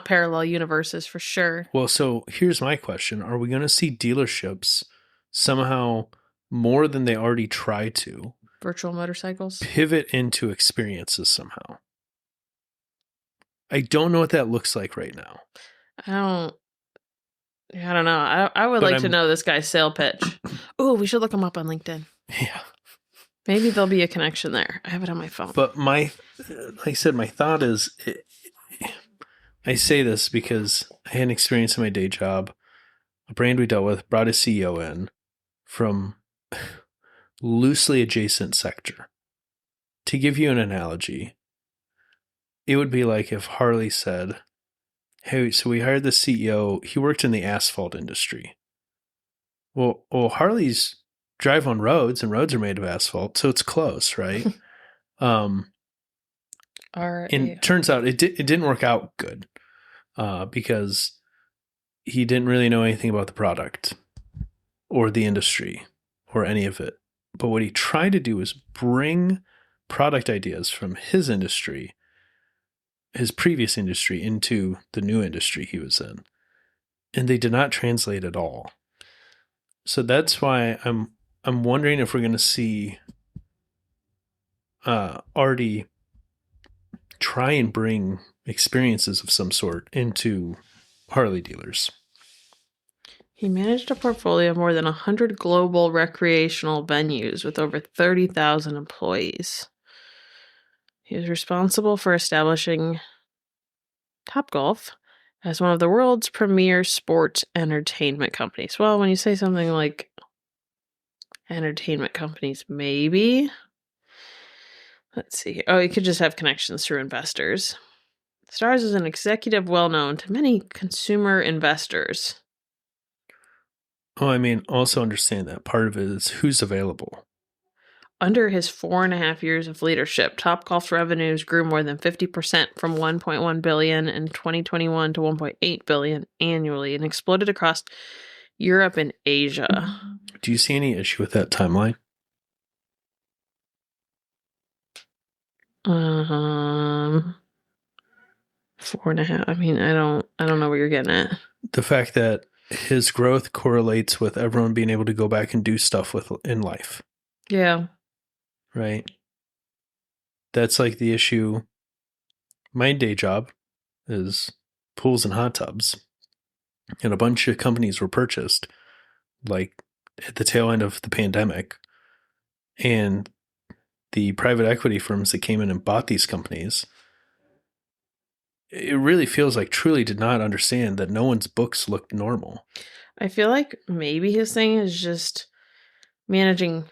Speaker 3: parallel universes for sure.
Speaker 2: Well, so here's my question. Are we going to see dealerships somehow more than they already try to
Speaker 3: Virtual motorcycles?
Speaker 2: pivot into experiences somehow? I don't know what that looks like right now.
Speaker 3: I don't know. I would like to know this guy's sale pitch. Oh, we should look him up on LinkedIn.
Speaker 2: Yeah.
Speaker 3: Maybe there'll be a connection there. I have it on my phone.
Speaker 2: But like I said, my thought is, I say this because I had an experience in my day job. A brand we dealt with brought a CEO in from loosely adjacent sector. To give you an analogy, it would be like if Harley said, hey, so we hired the CEO. He worked in the asphalt industry. Well, Harley's drive on roads, and roads are made of asphalt, so it's close, right? And it turns out it didn't work out good because he didn't really know anything about the product or the industry or any of it. But what he tried to do was bring product ideas from his industry, his previous industry, into the new industry he was in. And they did not translate at all. So that's why I'm wondering if we're going to see Artie try and bring experiences of some sort into Harley dealers.
Speaker 3: He managed a portfolio of more than 100 global recreational venues with over 30,000 employees. He was responsible for establishing Topgolf as one of the world's premier sports entertainment companies. Well, when you say something like entertainment companies, maybe. Let's see. Oh, you could just have connections through investors. Stars is an executive well known to many consumer investors.
Speaker 2: Oh, I mean, also understand that part of it is who's available.
Speaker 3: Under his 4.5 years of leadership, Topgolf's revenues grew more than 50% from $1.1 billion in 2021 to $1.8 billion annually and exploded across Europe and Asia.
Speaker 2: Do you see any issue with that timeline?
Speaker 3: 4.5. I mean, I don't know what you're getting at.
Speaker 2: The fact that his growth correlates with everyone being able to go back and do stuff in life.
Speaker 3: Yeah.
Speaker 2: Right? That's like the issue. My day job is pools and hot tubs. And a bunch of companies were purchased, like at the tail end of the pandemic. And the private equity firms that came in and bought these companies, it really feels like truly did not understand that no one's books looked normal.
Speaker 3: I feel like maybe his thing is just managing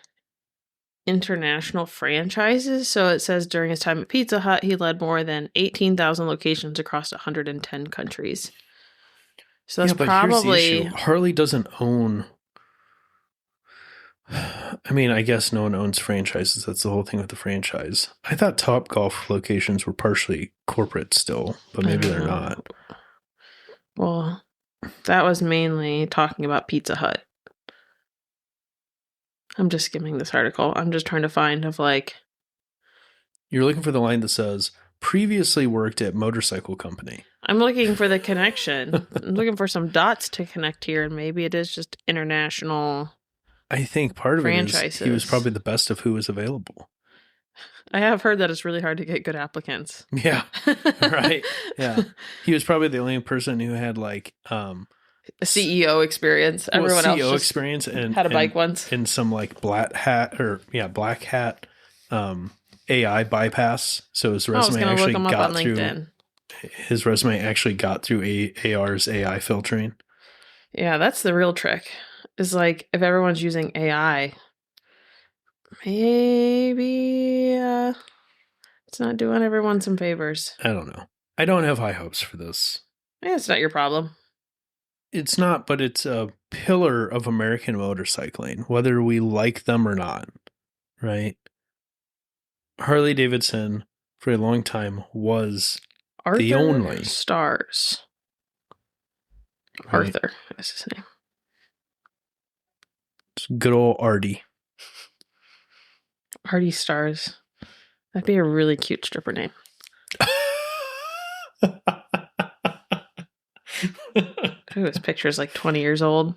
Speaker 3: international franchises. So it says during his time at Pizza Hut, he led more than 18,000 locations across 110 countries. So that's probably...
Speaker 2: Harley doesn't own... I mean, I guess no one owns franchises. That's the whole thing with the franchise. I thought Topgolf locations were partially corporate still, but maybe they're not.
Speaker 3: Well, that was mainly talking about Pizza Hut. I'm just skimming this article. I'm just trying to find
Speaker 2: You're looking for the line that says, previously worked at motorcycle company.
Speaker 3: I'm looking for the connection. I'm looking for some dots to connect here, and maybe it is just international...
Speaker 2: I think part of it is he was probably the best of who was available.
Speaker 3: I have heard that it's really hard to get good applicants.
Speaker 2: Yeah, right. Yeah, he was probably the only person who had a
Speaker 3: CEO experience. Everyone else just
Speaker 2: experience and
Speaker 3: had a bike once,
Speaker 2: and some black hat AI bypass. So his resume actually got through. His resume actually got through AR's AI filtering.
Speaker 3: Yeah, that's the real trick. Is if everyone's using AI, maybe it's not doing everyone some favors.
Speaker 2: I don't know. I don't have high hopes for this.
Speaker 3: Yeah, it's not your problem.
Speaker 2: It's not, but it's a pillar of American motorcycling, whether we like them or not, right? Harley-Davidson, for a long time, was
Speaker 3: Arthur
Speaker 2: the only.
Speaker 3: Stars.
Speaker 2: Right?
Speaker 3: Arthur is his name.
Speaker 2: It's good old Artie.
Speaker 3: Artie Stars. That'd be a really cute stripper name. Ooh, his picture's like 20 years old.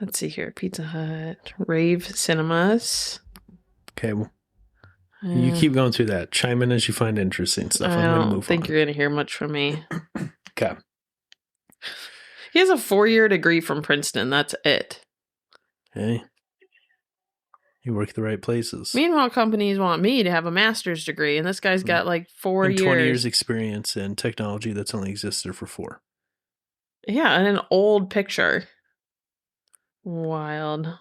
Speaker 3: Let's see here. Pizza Hut. Rave Cinemas.
Speaker 2: Okay, well, you keep going through that. Chime in as you find interesting stuff.
Speaker 3: I
Speaker 2: I'm going to
Speaker 3: don't
Speaker 2: move
Speaker 3: think
Speaker 2: on.
Speaker 3: you're going to hear much from me.
Speaker 2: Okay.
Speaker 3: He has a 4-year degree from Princeton. That's it.
Speaker 2: Hey. You work the right places.
Speaker 3: Meanwhile, companies want me to have a master's degree, and this guy's got like 4
Speaker 2: and
Speaker 3: years.
Speaker 2: 20 years experience in technology that's only existed for 4.
Speaker 3: Yeah, and an old picture. Wild.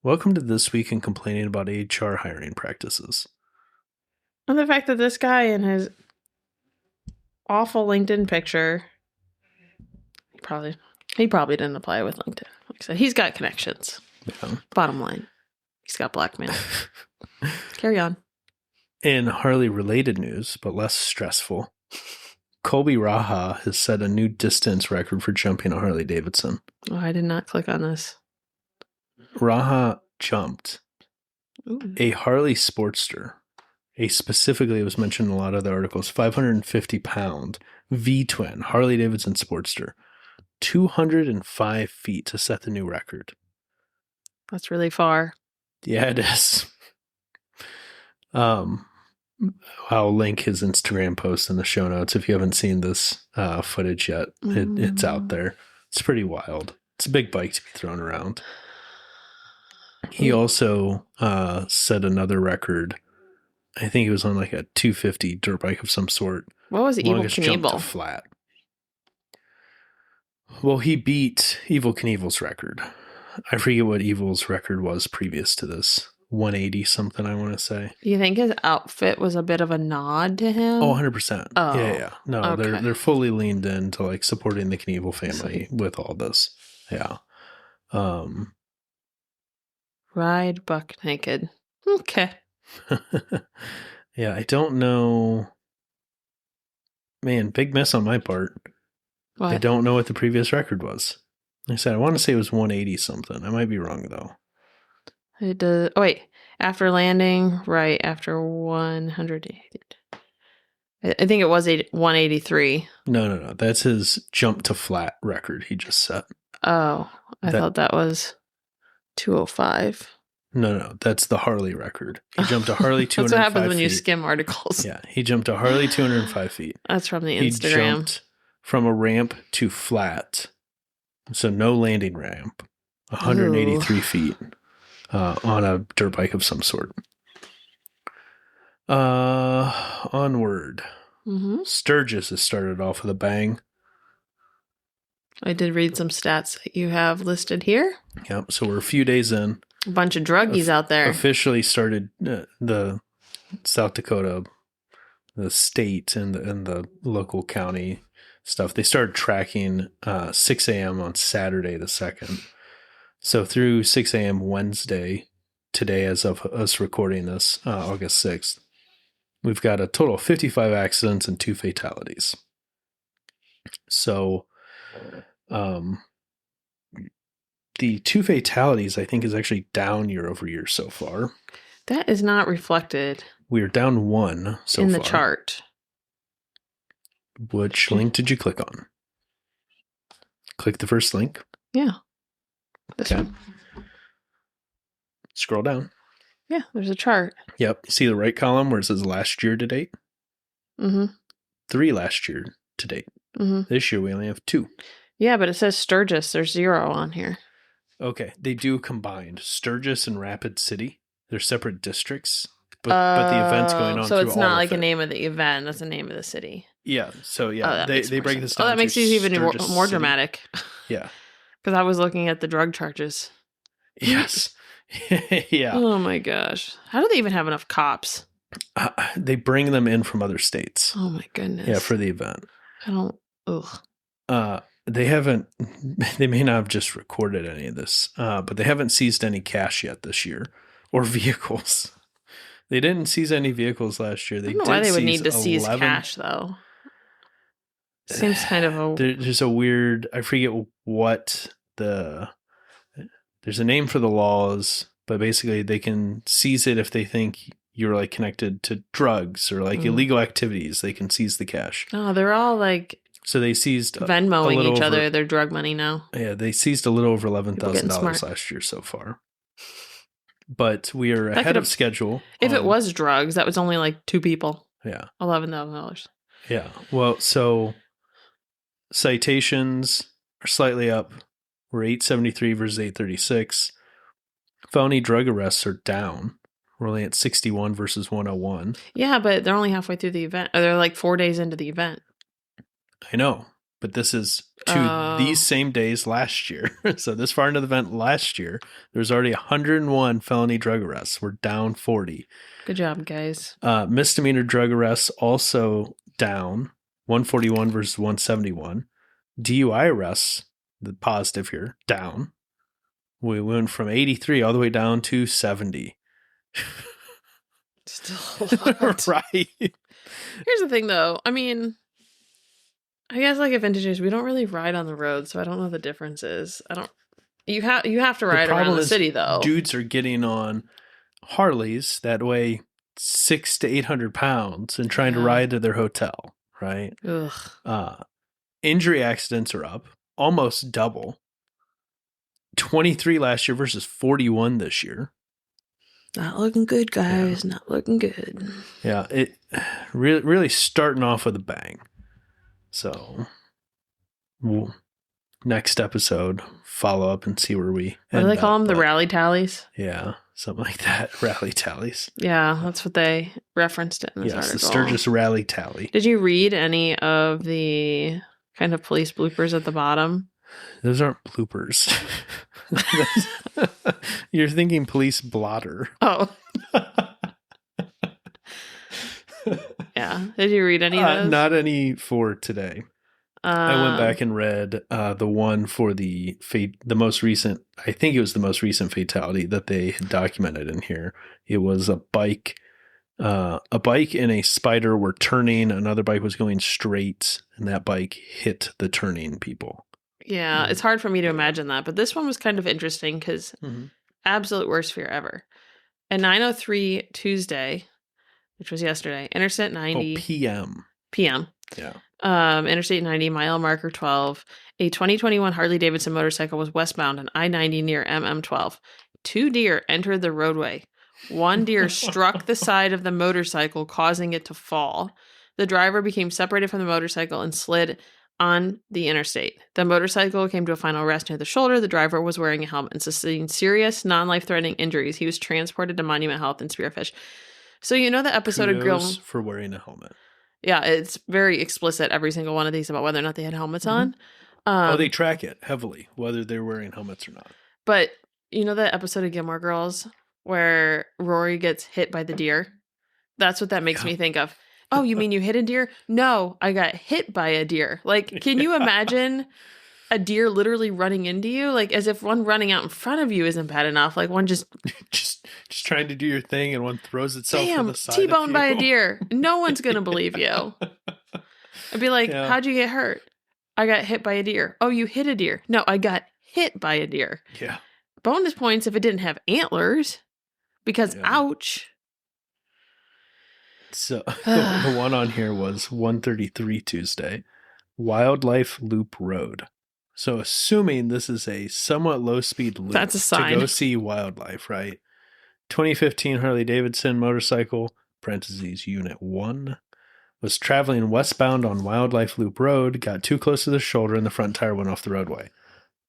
Speaker 2: Welcome to This Week in Complaining About HR Hiring Practices.
Speaker 3: And the fact that this guy in his awful LinkedIn picture, he probably didn't apply with LinkedIn. Like I said, he's got connections.
Speaker 2: Yeah.
Speaker 3: Bottom line, he's got blackmail. Carry on.
Speaker 2: In Harley-related news, but less stressful, Colby Raha has set a new distance record for jumping a Harley-Davidson.
Speaker 3: Oh, I did not click on this.
Speaker 2: Raha jumped
Speaker 3: Ooh.
Speaker 2: a Harley Sportster. Specifically, it was mentioned in a lot of the articles, 550-pound V-twin Harley-Davidson Sportster. 205 feet to set the new record.
Speaker 3: That's really far.
Speaker 2: Yeah, it is. I'll link his Instagram post in the show notes if you haven't seen this footage yet. It's out there. It's pretty wild. It's a big bike to be thrown around. He also set another record. I think he was on like a 250 dirt bike of some sort.
Speaker 3: What was Evil
Speaker 2: Longest jump to
Speaker 3: Knievel?
Speaker 2: flat. Well, he beat Evil Knievel's record. I forget what Evil's record was previous to this. 180 something, I want to say.
Speaker 3: Do you think his outfit was a bit of a nod to him?
Speaker 2: Oh, 100%.
Speaker 3: Oh,
Speaker 2: Yeah. No,
Speaker 3: okay.
Speaker 2: they're fully leaned into like supporting the Knievel family with all this. Yeah.
Speaker 3: Ride buck naked. Okay.
Speaker 2: Yeah, I don't know. Man, big miss on my part.
Speaker 3: What?
Speaker 2: I don't know what the previous record was. Like I said, I want to say it was 180 something. I might be wrong though.
Speaker 3: It does. Oh, wait. After landing, right after 180. I think it was 183.
Speaker 2: No. That's his jump to flat record he just set.
Speaker 3: Oh, I thought that was 205.
Speaker 2: No. That's the Harley record. He jumped a Harley 205
Speaker 3: That's what happens when
Speaker 2: feet.
Speaker 3: you skim articles.
Speaker 2: Yeah, he jumped a Harley 205 feet.
Speaker 3: That's from the
Speaker 2: He
Speaker 3: Instagram.
Speaker 2: jumped from a ramp to flat. So no landing ramp. 183 feet on a dirt bike of some sort. Onward.
Speaker 3: Mm-hmm.
Speaker 2: Sturgis has started off with a bang.
Speaker 3: I did read some stats that you have listed here.
Speaker 2: Yep. So we're a few days in.
Speaker 3: A bunch of druggies out there.
Speaker 2: Officially started the South Dakota, the state and the local county stuff. They started tracking 6 a.m. on Saturday the 2nd. So through 6 a.m. Wednesday, today as of us recording this, August 6th, we've got a total of 55 accidents and 2 fatalities. So the 2 fatalities, I think, is actually down year over year so far.
Speaker 3: That is not reflected
Speaker 2: We are down 1 so far.
Speaker 3: in the chart.
Speaker 2: Which link did you click on? Click the first link.
Speaker 3: Yeah. This
Speaker 2: Okay.
Speaker 3: one.
Speaker 2: Scroll down.
Speaker 3: Yeah, there's a chart.
Speaker 2: Yep. See the right column where it says last year to date?
Speaker 3: Mm-hmm.
Speaker 2: 3 last year to date.
Speaker 3: Mm-hmm.
Speaker 2: This year we only have 2.
Speaker 3: Yeah, but it says Sturgis. There's 0 on here.
Speaker 2: Okay. They do combined. Sturgis and Rapid City. They're separate districts. But the event's going on
Speaker 3: so
Speaker 2: through
Speaker 3: it's not
Speaker 2: all
Speaker 3: like
Speaker 2: of
Speaker 3: a
Speaker 2: it.
Speaker 3: name of the event. That's the name of the city.
Speaker 2: Yeah. So yeah,
Speaker 3: that
Speaker 2: they
Speaker 3: makes more
Speaker 2: break
Speaker 3: sense.
Speaker 2: this down.
Speaker 3: That makes
Speaker 2: to
Speaker 3: these even
Speaker 2: Sturgis
Speaker 3: more
Speaker 2: City.
Speaker 3: dramatic.
Speaker 2: Yeah.
Speaker 3: Because I was looking at the drug charges.
Speaker 2: Yes. Yeah.
Speaker 3: Oh my gosh. How do they even have enough cops?
Speaker 2: They bring them in from other states.
Speaker 3: Oh my goodness.
Speaker 2: Yeah, for the event.
Speaker 3: I don't. Ugh.
Speaker 2: They haven't. They may not have just recorded any of this, but they haven't seized any cash yet this year or vehicles. They didn't seize any vehicles last year.
Speaker 3: I don't know why they would need to seize cash, though. Seems kind of a...
Speaker 2: There's a weird... I forget what the... There's a name for the laws, but basically they can seize it if they think you're like connected to drugs or like illegal activities. They can seize the cash.
Speaker 3: Oh, they're all like...
Speaker 2: So they seized
Speaker 3: Venmoing each other their drug money now.
Speaker 2: Yeah, they seized a little over $11,000 last year so far. But we are ahead of schedule.
Speaker 3: If it was drugs, that was only like 2 people.
Speaker 2: Yeah.
Speaker 3: $11,000.
Speaker 2: Yeah. Well, so citations are slightly up. We're 873 versus 836. Felony drug arrests are down. We're only at 61 versus 101.
Speaker 3: Yeah, but they're only halfway through the event. Or they're like 4 days into the event.
Speaker 2: I know. But this is these same days last year. So this far into the event last year, there's already 101 felony drug arrests. We're down 40.
Speaker 3: Good job, guys.
Speaker 2: Misdemeanor drug arrests also down 141 versus 171. DUI arrests, the positive here, down. We went from 83 all the way down to 70.
Speaker 3: Still a lot.
Speaker 2: Right.
Speaker 3: Here's the thing, though. I mean... I guess like at vintages, we don't really ride on the road, so I don't know what the difference is. You have to ride around the city though.
Speaker 2: Dudes are getting on Harleys that weigh 600 to 800 pounds and trying to ride to their hotel, right?
Speaker 3: Ugh.
Speaker 2: Injury accidents are up almost double. 23 last year versus 41 this year.
Speaker 3: Not looking good, guys. Not looking good.
Speaker 2: Yeah, it really starting off with a bang. So, next episode, follow up and see where we
Speaker 3: What do they call them? The rally tallies?
Speaker 2: Yeah, something like that. Rally tallies.
Speaker 3: Yeah, that's what they referenced it in this article.
Speaker 2: The Sturgis rally tally.
Speaker 3: Did you read any of the kind of police bloopers at the bottom?
Speaker 2: Those aren't bloopers. You're thinking police blotter.
Speaker 3: Oh. Yeah. Did you read any of those?
Speaker 2: Not any for today. I went back and read the one for the most recent. I think it was the most recent fatality that they had documented in here. It was a bike. A bike and a spider were turning. Another bike was going straight, and that bike hit the turning people.
Speaker 3: Yeah, it's hard for me to imagine that, but this one was kind of interesting because absolute worst fear ever. At 9:03 Tuesday, which was yesterday, Interstate 90.
Speaker 2: PM. Yeah.
Speaker 3: Interstate 90, mile marker 12. A 2021 Harley-Davidson motorcycle was westbound on I-90 near MM12. 2 deer entered the roadway. 1 deer struck the side of the motorcycle, causing it to fall. The driver became separated from the motorcycle and slid on the interstate. The motorcycle came to a final rest near the shoulder. The driver was wearing a helmet and sustained serious, non-life-threatening injuries. He was transported to Monument Health in Spearfish. So you know the episode of Grill
Speaker 2: for wearing a helmet.
Speaker 3: Yeah, it's very explicit, every single one of these, about whether or not they had helmets on.
Speaker 2: They track it heavily, whether they're wearing helmets or not.
Speaker 3: But you know the episode of Gilmore Girls where Rory gets hit by the deer? That's what that makes me think of. Oh, you mean you hit a deer? No, I got hit by a deer. Like, can you imagine a deer literally running into you? Like, as if one running out in front of you isn't bad enough. Like, one just
Speaker 2: trying to do your thing, and one throws itself to the side.
Speaker 3: T-boned by a deer. No one's gonna believe you. I'd be like, how'd you get hurt? I got hit by a deer. Oh, you hit a deer? No, I got hit by a deer.
Speaker 2: Yeah.
Speaker 3: Bonus points if it didn't have antlers, because ouch.
Speaker 2: So the one on here was 133 Tuesday, Wildlife Loop Road. So assuming this is a somewhat low speed loop,
Speaker 3: that's a sign
Speaker 2: to go see wildlife, right? 2015 Harley-Davidson motorcycle, parentheses Unit 1, was traveling westbound on Wildlife Loop Road, got too close to the shoulder, and the front tire went off the roadway.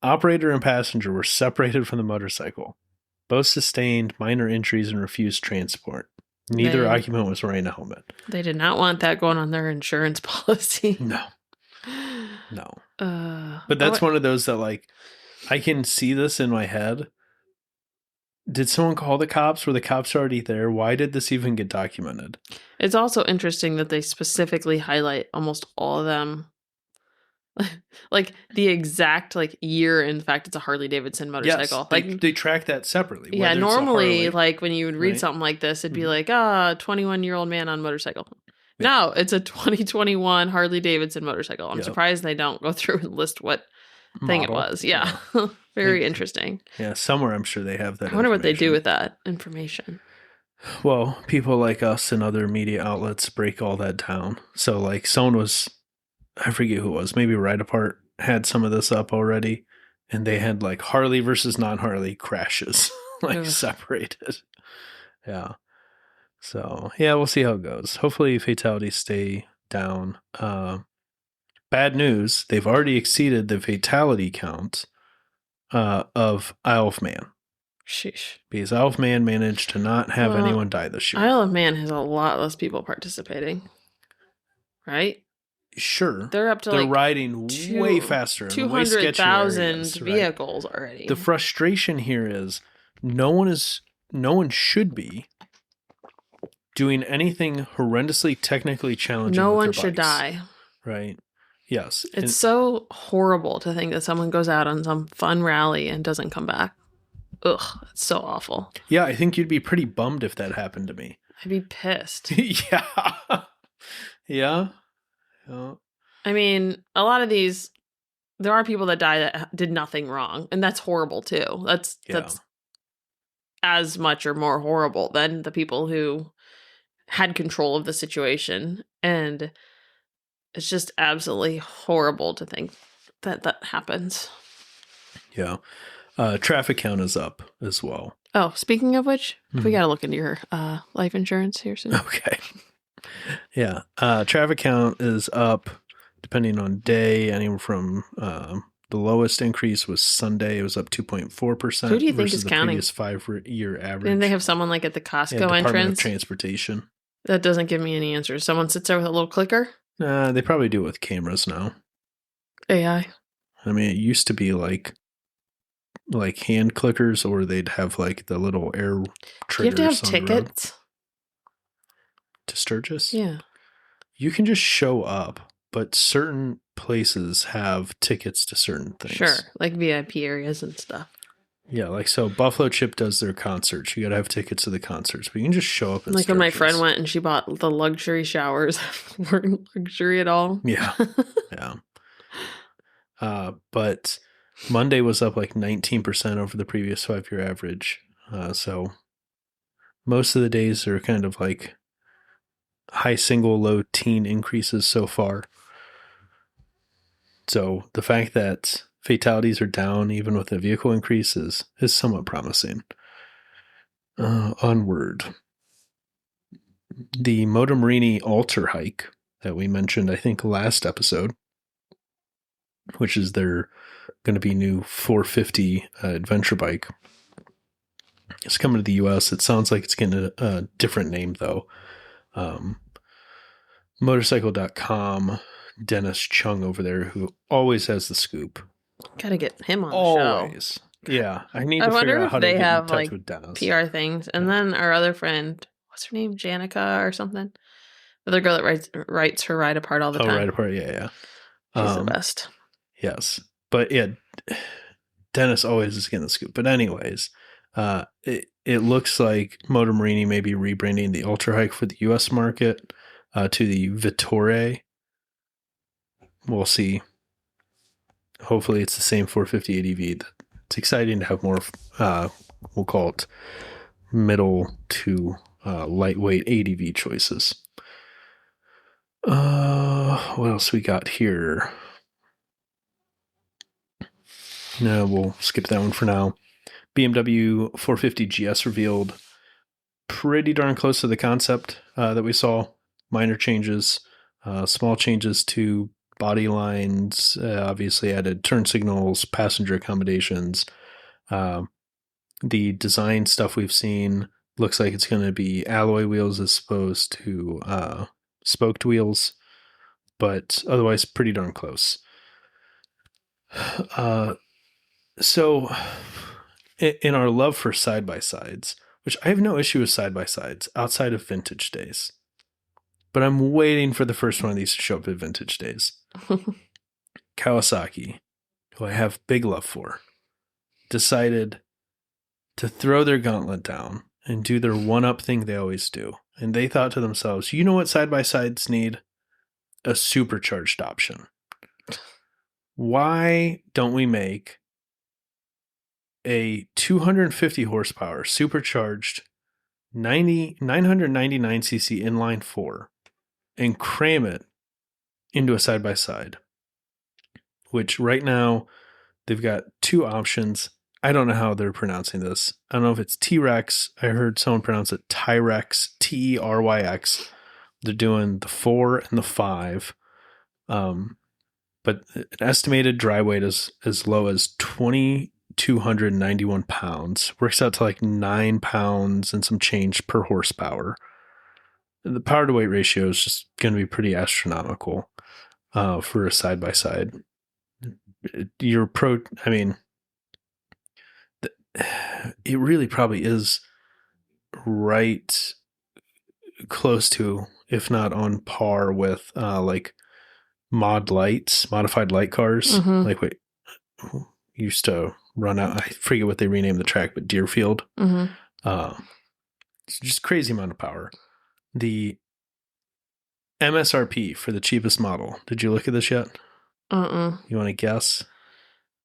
Speaker 2: Operator and passenger were separated from the motorcycle. Both sustained minor injuries and refused transport. Neither occupant was wearing a helmet.
Speaker 3: They did not want that going on their insurance policy.
Speaker 2: No. But that's one of those that, like, I can see this in my head, did someone call the cops? Were the cops already there? Why did this even get documented?
Speaker 3: It's also interesting that they specifically highlight almost all of them. Like the exact like year. In fact, it's a Harley-Davidson motorcycle.
Speaker 2: Yes, they track that separately.
Speaker 3: Yeah,
Speaker 2: whether it's a
Speaker 3: normally,
Speaker 2: Harley,
Speaker 3: like when you would read
Speaker 2: right?
Speaker 3: something like this, it'd be
Speaker 2: Mhm.
Speaker 3: like, 21-year-old man on motorcycle.
Speaker 2: Yeah.
Speaker 3: No, it's a 2021 Harley-Davidson motorcycle. I'm
Speaker 2: Yep.
Speaker 3: surprised they don't go through and list what thing
Speaker 2: Model.
Speaker 3: it was. Yeah. Very interesting.
Speaker 2: Yeah, somewhere I'm sure they have that.
Speaker 3: I wonder what they do with that information.
Speaker 2: Well, people like us and other media outlets break all that down. So, like, someone was, I forget who it was, maybe Ride Apart had some of this up already, and they had like Harley versus non-Harley crashes, like
Speaker 3: Ugh.
Speaker 2: separated. Yeah. So, yeah, we'll see how it goes. Hopefully, fatalities stay down. Bad news, they've already exceeded the fatality count of Isle of Man.
Speaker 3: Sheesh.
Speaker 2: Because Isle of Man managed to not have anyone die this year.
Speaker 3: Isle of Man has a lot less people participating. Right?
Speaker 2: Sure.
Speaker 3: They're up to
Speaker 2: They're
Speaker 3: like
Speaker 2: riding way faster.
Speaker 3: 200,000 vehicles already.
Speaker 2: The frustration here is no one should be doing anything horrendously technically challenging.
Speaker 3: No
Speaker 2: with
Speaker 3: one
Speaker 2: their
Speaker 3: should
Speaker 2: bikes,
Speaker 3: die.
Speaker 2: Right. Yes.
Speaker 3: It's so horrible to think that someone goes out on some fun rally and doesn't come back. Ugh, it's so awful.
Speaker 2: Yeah, I think you'd be pretty bummed if that happened to me.
Speaker 3: I'd be pissed.
Speaker 2: Yeah. Yeah.
Speaker 3: I mean, a lot of these, there are people that die that did nothing wrong, and that's horrible too. That's as much or more horrible than the people who had control of the situation, and it's just absolutely horrible to think that that happens.
Speaker 2: Yeah. Traffic count is up as well.
Speaker 3: Oh, speaking of which, we got to look into your life insurance here soon.
Speaker 2: Okay. Yeah. Traffic count is up depending on day, anywhere from the lowest increase was Sunday. It was up 2.4%.
Speaker 3: Who do you think is counting?
Speaker 2: Previous 5-year average.
Speaker 3: Didn't they have someone like at the Costco
Speaker 2: Department
Speaker 3: entrance?
Speaker 2: of Transportation.
Speaker 3: That doesn't give me any answers. Someone sits there with a little clicker?
Speaker 2: They probably do it with cameras now.
Speaker 3: AI.
Speaker 2: I mean, it used to be like hand clickers, or they'd have like the little air triggers.
Speaker 3: Do you have to have tickets?
Speaker 2: To Sturgis?
Speaker 3: Yeah.
Speaker 2: You can just show up, but certain places have tickets to certain things.
Speaker 3: Sure, like VIP areas and stuff.
Speaker 2: Yeah, like so Buffalo Chip does their concerts. You got to have tickets to the concerts, but you can just show up.
Speaker 3: Like when my friend went and she bought the luxury showers. Weren't luxury at all.
Speaker 2: Yeah. Yeah. But Monday was up like 19% over the previous 5-year average. So most of the days are kind of like high single, low teen increases so far. So the fact that fatalities are down even with the vehicle increases is somewhat promising. Onward. The Moto Morini Alter hike that we mentioned, I think, last episode, which is their going to be new 450 adventure bike. It's coming to the U.S. It sounds like it's getting a different name, though. Motorcycle.com, Dennis Chung over there, who always has the scoop.
Speaker 3: Gotta get him on the
Speaker 2: Always.
Speaker 3: show.
Speaker 2: Yeah. I need to figure out how to get in touch with Dennis.
Speaker 3: PR things. And then our other friend, what's her name? Janica or something? The other girl that writes her Ride Apart all the time.
Speaker 2: Oh, Ride Apart. Yeah.
Speaker 3: She's the best.
Speaker 2: Yes. But yeah, Dennis always is getting the scoop. But anyways, it looks like Moto Morini may be rebranding the Ultra Hike for the U.S. market to the Vittore. We'll see. Hopefully it's the same 450 ADV. It's exciting to have more, we'll call it middle to lightweight ADV choices. What else we got here? No, we'll skip that one for now. BMW 450 GS revealed. Pretty darn close to the concept that we saw. Minor changes, small changes to body lines, obviously added turn signals, passenger accommodations. The design stuff we've seen looks like it's going to be alloy wheels as opposed to spoked wheels, but otherwise pretty darn close. So in our love for side-by-sides, which I have no issue with side-by-sides outside of Vintage Days, but I'm waiting for the first one of these to show up at Vintage Days. Kawasaki, who I have big love for, decided to throw their gauntlet down and do their one-up thing they always do. And they thought to themselves, you know what side-by-sides need? A supercharged option. Why don't we make a 250 horsepower supercharged 999cc inline 4 and cram it into a side-by-side? Which right now they've got two options. I don't know how they're pronouncing this. I don't know if it's T-Rex. I heard someone pronounce it Tyrex, T-E-R-Y-X. They're doing the 4 and the 5. But an estimated dry weight is as low as 2,291 pounds. Works out to like 9 pounds and some change per horsepower. The power to weight ratio is just going to be pretty astronomical for a side-by-side. It really probably is right close to, if not on par with, like modified light cars.
Speaker 3: Mm-hmm.
Speaker 2: Like what used to run out. I forget what they renamed the track, but Deerfield.
Speaker 3: Mm-hmm.
Speaker 2: It's just crazy amount of power. The MSRP for the cheapest model. Did you look at this yet? You want to guess?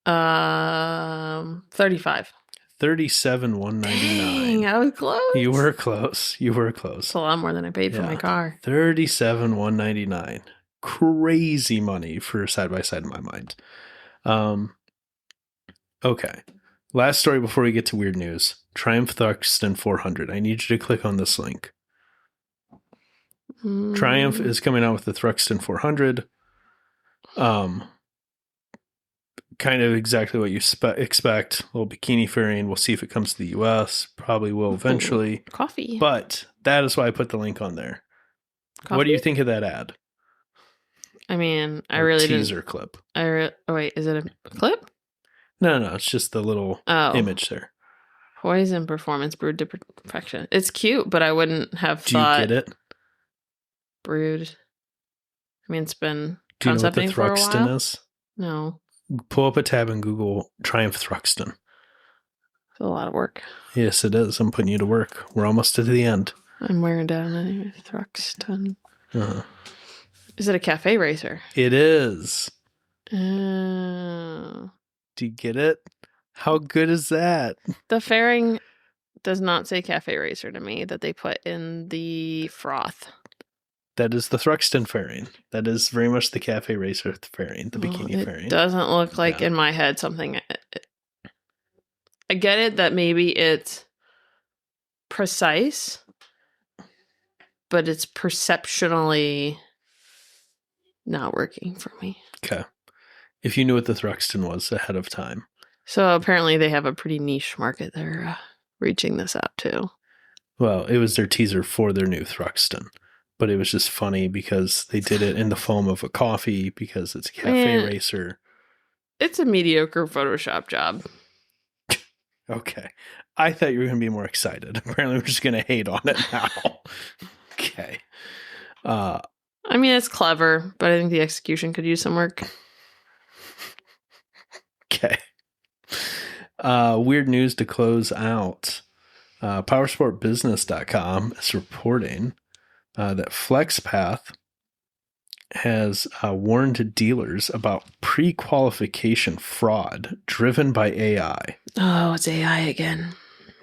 Speaker 3: 35.
Speaker 2: 37,199.
Speaker 3: Dang, I was close.
Speaker 2: You were close.
Speaker 3: It's a lot more than I paid for my car.
Speaker 2: 37,199. Crazy money for a side-by-side in my mind. Okay. Last story before we get to weird news. Triumph Thruxton 400. I need you to click on this link. Triumph is coming out with the Thruxton 400. Kind of exactly what you expect. A little bikini fairing. We'll see if it comes to the US. Probably will eventually.
Speaker 3: Coffee.
Speaker 2: But that is why I put the link on there.
Speaker 3: Coffee?
Speaker 2: What do you think of that ad?
Speaker 3: I mean, I really didn't.
Speaker 2: Teaser clip.
Speaker 3: Oh, wait. Is it a clip?
Speaker 2: No. It's just the little image there.
Speaker 3: Poison performance brewed to perfection. It's cute, but I wouldn't have thought.
Speaker 2: Do you get it?
Speaker 3: Brewed. I mean, it's been
Speaker 2: Do you know what the
Speaker 3: concepting for a
Speaker 2: Thruxton
Speaker 3: while.
Speaker 2: is?
Speaker 3: No.
Speaker 2: Pull up a tab and Google Triumph Thruxton.
Speaker 3: It's a lot of work.
Speaker 2: Yes, it is. I'm putting you to work. We're almost to the end.
Speaker 3: I'm wearing down anyway. Thruxton.
Speaker 2: Uh-huh.
Speaker 3: Is it a cafe racer?
Speaker 2: It is.
Speaker 3: Oh.
Speaker 2: Do you get it? How good is that?
Speaker 3: The fairing does not say cafe racer to me that they put in the froth.
Speaker 2: That is the Thruxton fairing. That is very much the cafe racer fairing, the bikini fairing.
Speaker 3: It doesn't look like in my head something. I get it that maybe it's precise, but it's perceptionally not working for me.
Speaker 2: Okay. If you knew what the Thruxton was ahead of time.
Speaker 3: So apparently they have a pretty niche market they're reaching this out to.
Speaker 2: Well, it was their teaser for their new Thruxton. But it was just funny because they did it in the foam of a coffee because it's a cafe racer.
Speaker 3: It's a mediocre Photoshop job.
Speaker 2: Okay. I thought you were going to be more excited. Apparently we're just going to hate on it now. Okay.
Speaker 3: I mean, it's clever, but I think the execution could use some work.
Speaker 2: Okay. Weird news to close out. Powersportbusiness.com is reporting that FlexPath has warned dealers about pre-qualification fraud driven by AI.
Speaker 3: Oh, it's AI again.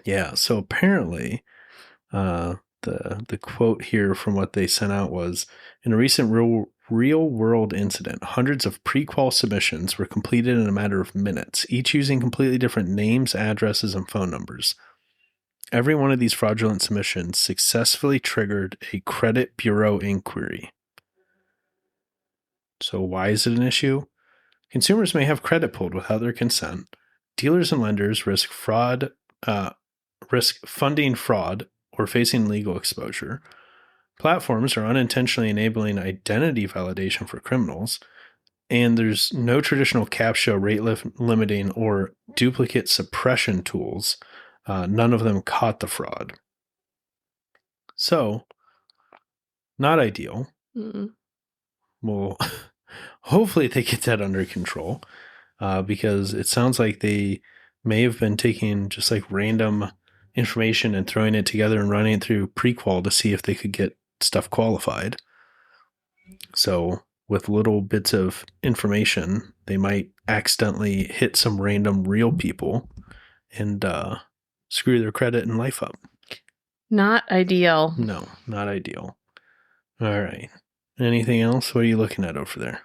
Speaker 2: Yeah, so apparently the quote here from what they sent out was, in a recent real-world incident, hundreds of pre-qual submissions were completed in a matter of minutes, each using completely different names, addresses, and phone numbers. Every one of these fraudulent submissions successfully triggered a credit bureau inquiry. So why is it an issue? Consumers may have credit pulled without their consent. Dealers and lenders risk funding fraud or facing legal exposure. Platforms are unintentionally enabling identity validation for criminals. And there's no traditional CAPTCHA rate limiting or duplicate suppression tools. None of them caught the fraud. So, not ideal.
Speaker 3: Mm-mm.
Speaker 2: Well, hopefully they get that under control, because it sounds like they may have been taking just like random information and throwing it together and running it through prequal to see if they could get stuff qualified. So with little bits of information, they might accidentally hit some random real people and screw their credit and life up.
Speaker 3: Not ideal.
Speaker 2: No, not ideal. All right. Anything else? What are you looking at over there?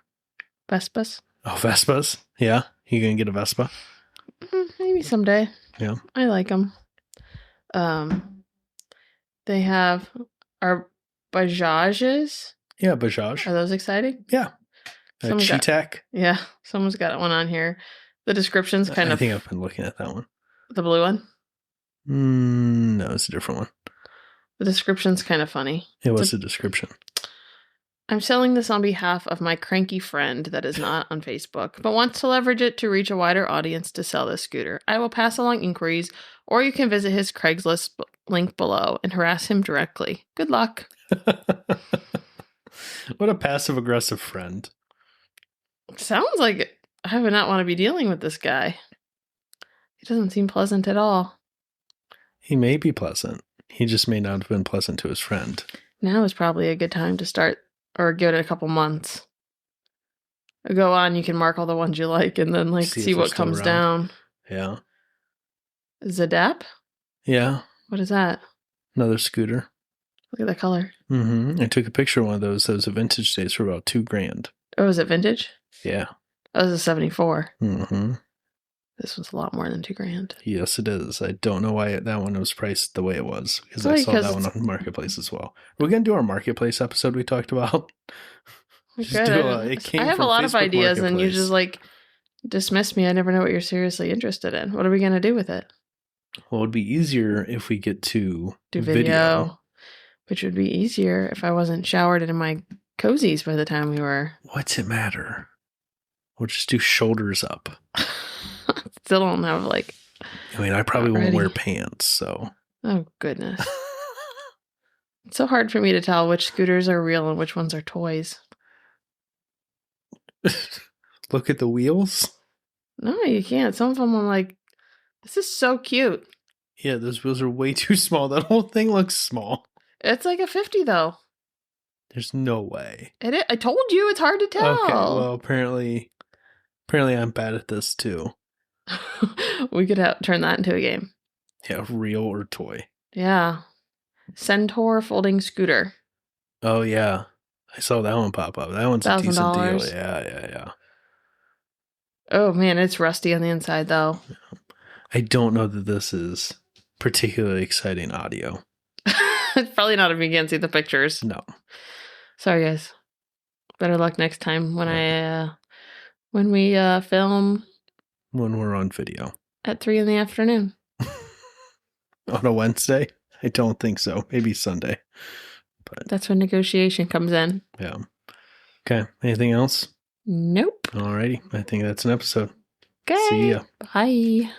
Speaker 3: Vespas?
Speaker 2: Oh, Vespas? Yeah? You gonna get a Vespa?
Speaker 3: Maybe someday.
Speaker 2: Yeah.
Speaker 3: I like them. They have our Bajajes.
Speaker 2: Yeah, Bajaj.
Speaker 3: Are those exciting?
Speaker 2: Yeah. Cheetah.
Speaker 3: Yeah, someone's got one on here. The description's kind
Speaker 2: I
Speaker 3: of...
Speaker 2: think I've been looking at that one.
Speaker 3: The blue one?
Speaker 2: No, it's a different one.
Speaker 3: The description's kind of funny.
Speaker 2: What's the description?
Speaker 3: I'm selling this on behalf of my cranky friend that is not on Facebook, but wants to leverage it to reach a wider audience to sell this scooter. I will pass along inquiries, or you can visit his Craigslist link below and harass him directly. Good luck.
Speaker 2: What a passive-aggressive friend.
Speaker 3: Sounds like I would not want to be dealing with this guy. He doesn't seem pleasant at all.
Speaker 2: He may be pleasant. He just may not have been pleasant to his friend.
Speaker 3: Now is probably a good time to start, or give it a couple months. Go on, you can mark all the ones you like and then like see what comes down.
Speaker 2: Yeah.
Speaker 3: Zadap?
Speaker 2: Yeah.
Speaker 3: What is that?
Speaker 2: Another scooter.
Speaker 3: Look at the color.
Speaker 2: I took a picture of one of those. Those are vintage days for about $2,000.
Speaker 3: Oh, is it vintage?
Speaker 2: Yeah.
Speaker 3: That was a 74.
Speaker 2: Mm-hmm.
Speaker 3: This was a lot more than $2,000.
Speaker 2: Yes, it is. I don't know why that one was priced the way it was, because I saw that one on Marketplace as well. We're going to do our Marketplace episode we talked about.
Speaker 3: I have a lot of ideas and you just like dismiss me. I never know what you're seriously interested in. What are we going to do with it?
Speaker 2: Well, it would be easier if we get to
Speaker 3: do video, which would be easier if I wasn't showered in my cozies by the time we were.
Speaker 2: What's it matter? We'll just do shoulders up.
Speaker 3: Still don't have like...
Speaker 2: I mean, I probably won't wear pants, so...
Speaker 3: Oh, goodness. It's so hard for me to tell which scooters are real and which ones are toys.
Speaker 2: Look at the wheels.
Speaker 3: No, you can't. Some of them I'm like, this is so cute.
Speaker 2: Yeah, those wheels are way too small. That whole thing looks small.
Speaker 3: It's like a 50, though.
Speaker 2: There's no way.
Speaker 3: I told you, it's hard to tell.
Speaker 2: Okay, well, apparently I'm bad at this, too.
Speaker 3: We could turn that into a game.
Speaker 2: Yeah, real or toy.
Speaker 3: Yeah. Centaur folding scooter.
Speaker 2: Oh, yeah. I saw that one pop up. That one's a decent deal. Yeah.
Speaker 3: Oh, man, it's rusty on the inside, though.
Speaker 2: I don't know that this is particularly exciting audio.
Speaker 3: It's probably not if you can't see the pictures.
Speaker 2: No.
Speaker 3: Sorry, guys. Better luck next time when we film.
Speaker 2: When we're on video.
Speaker 3: At 3 p.m.
Speaker 2: On a Wednesday? I don't think so. Maybe Sunday. But
Speaker 3: that's when negotiation comes in.
Speaker 2: Yeah. Okay. Anything else?
Speaker 3: Nope.
Speaker 2: Alrighty. I think that's an episode.
Speaker 3: Okay.
Speaker 2: See ya.
Speaker 3: Bye.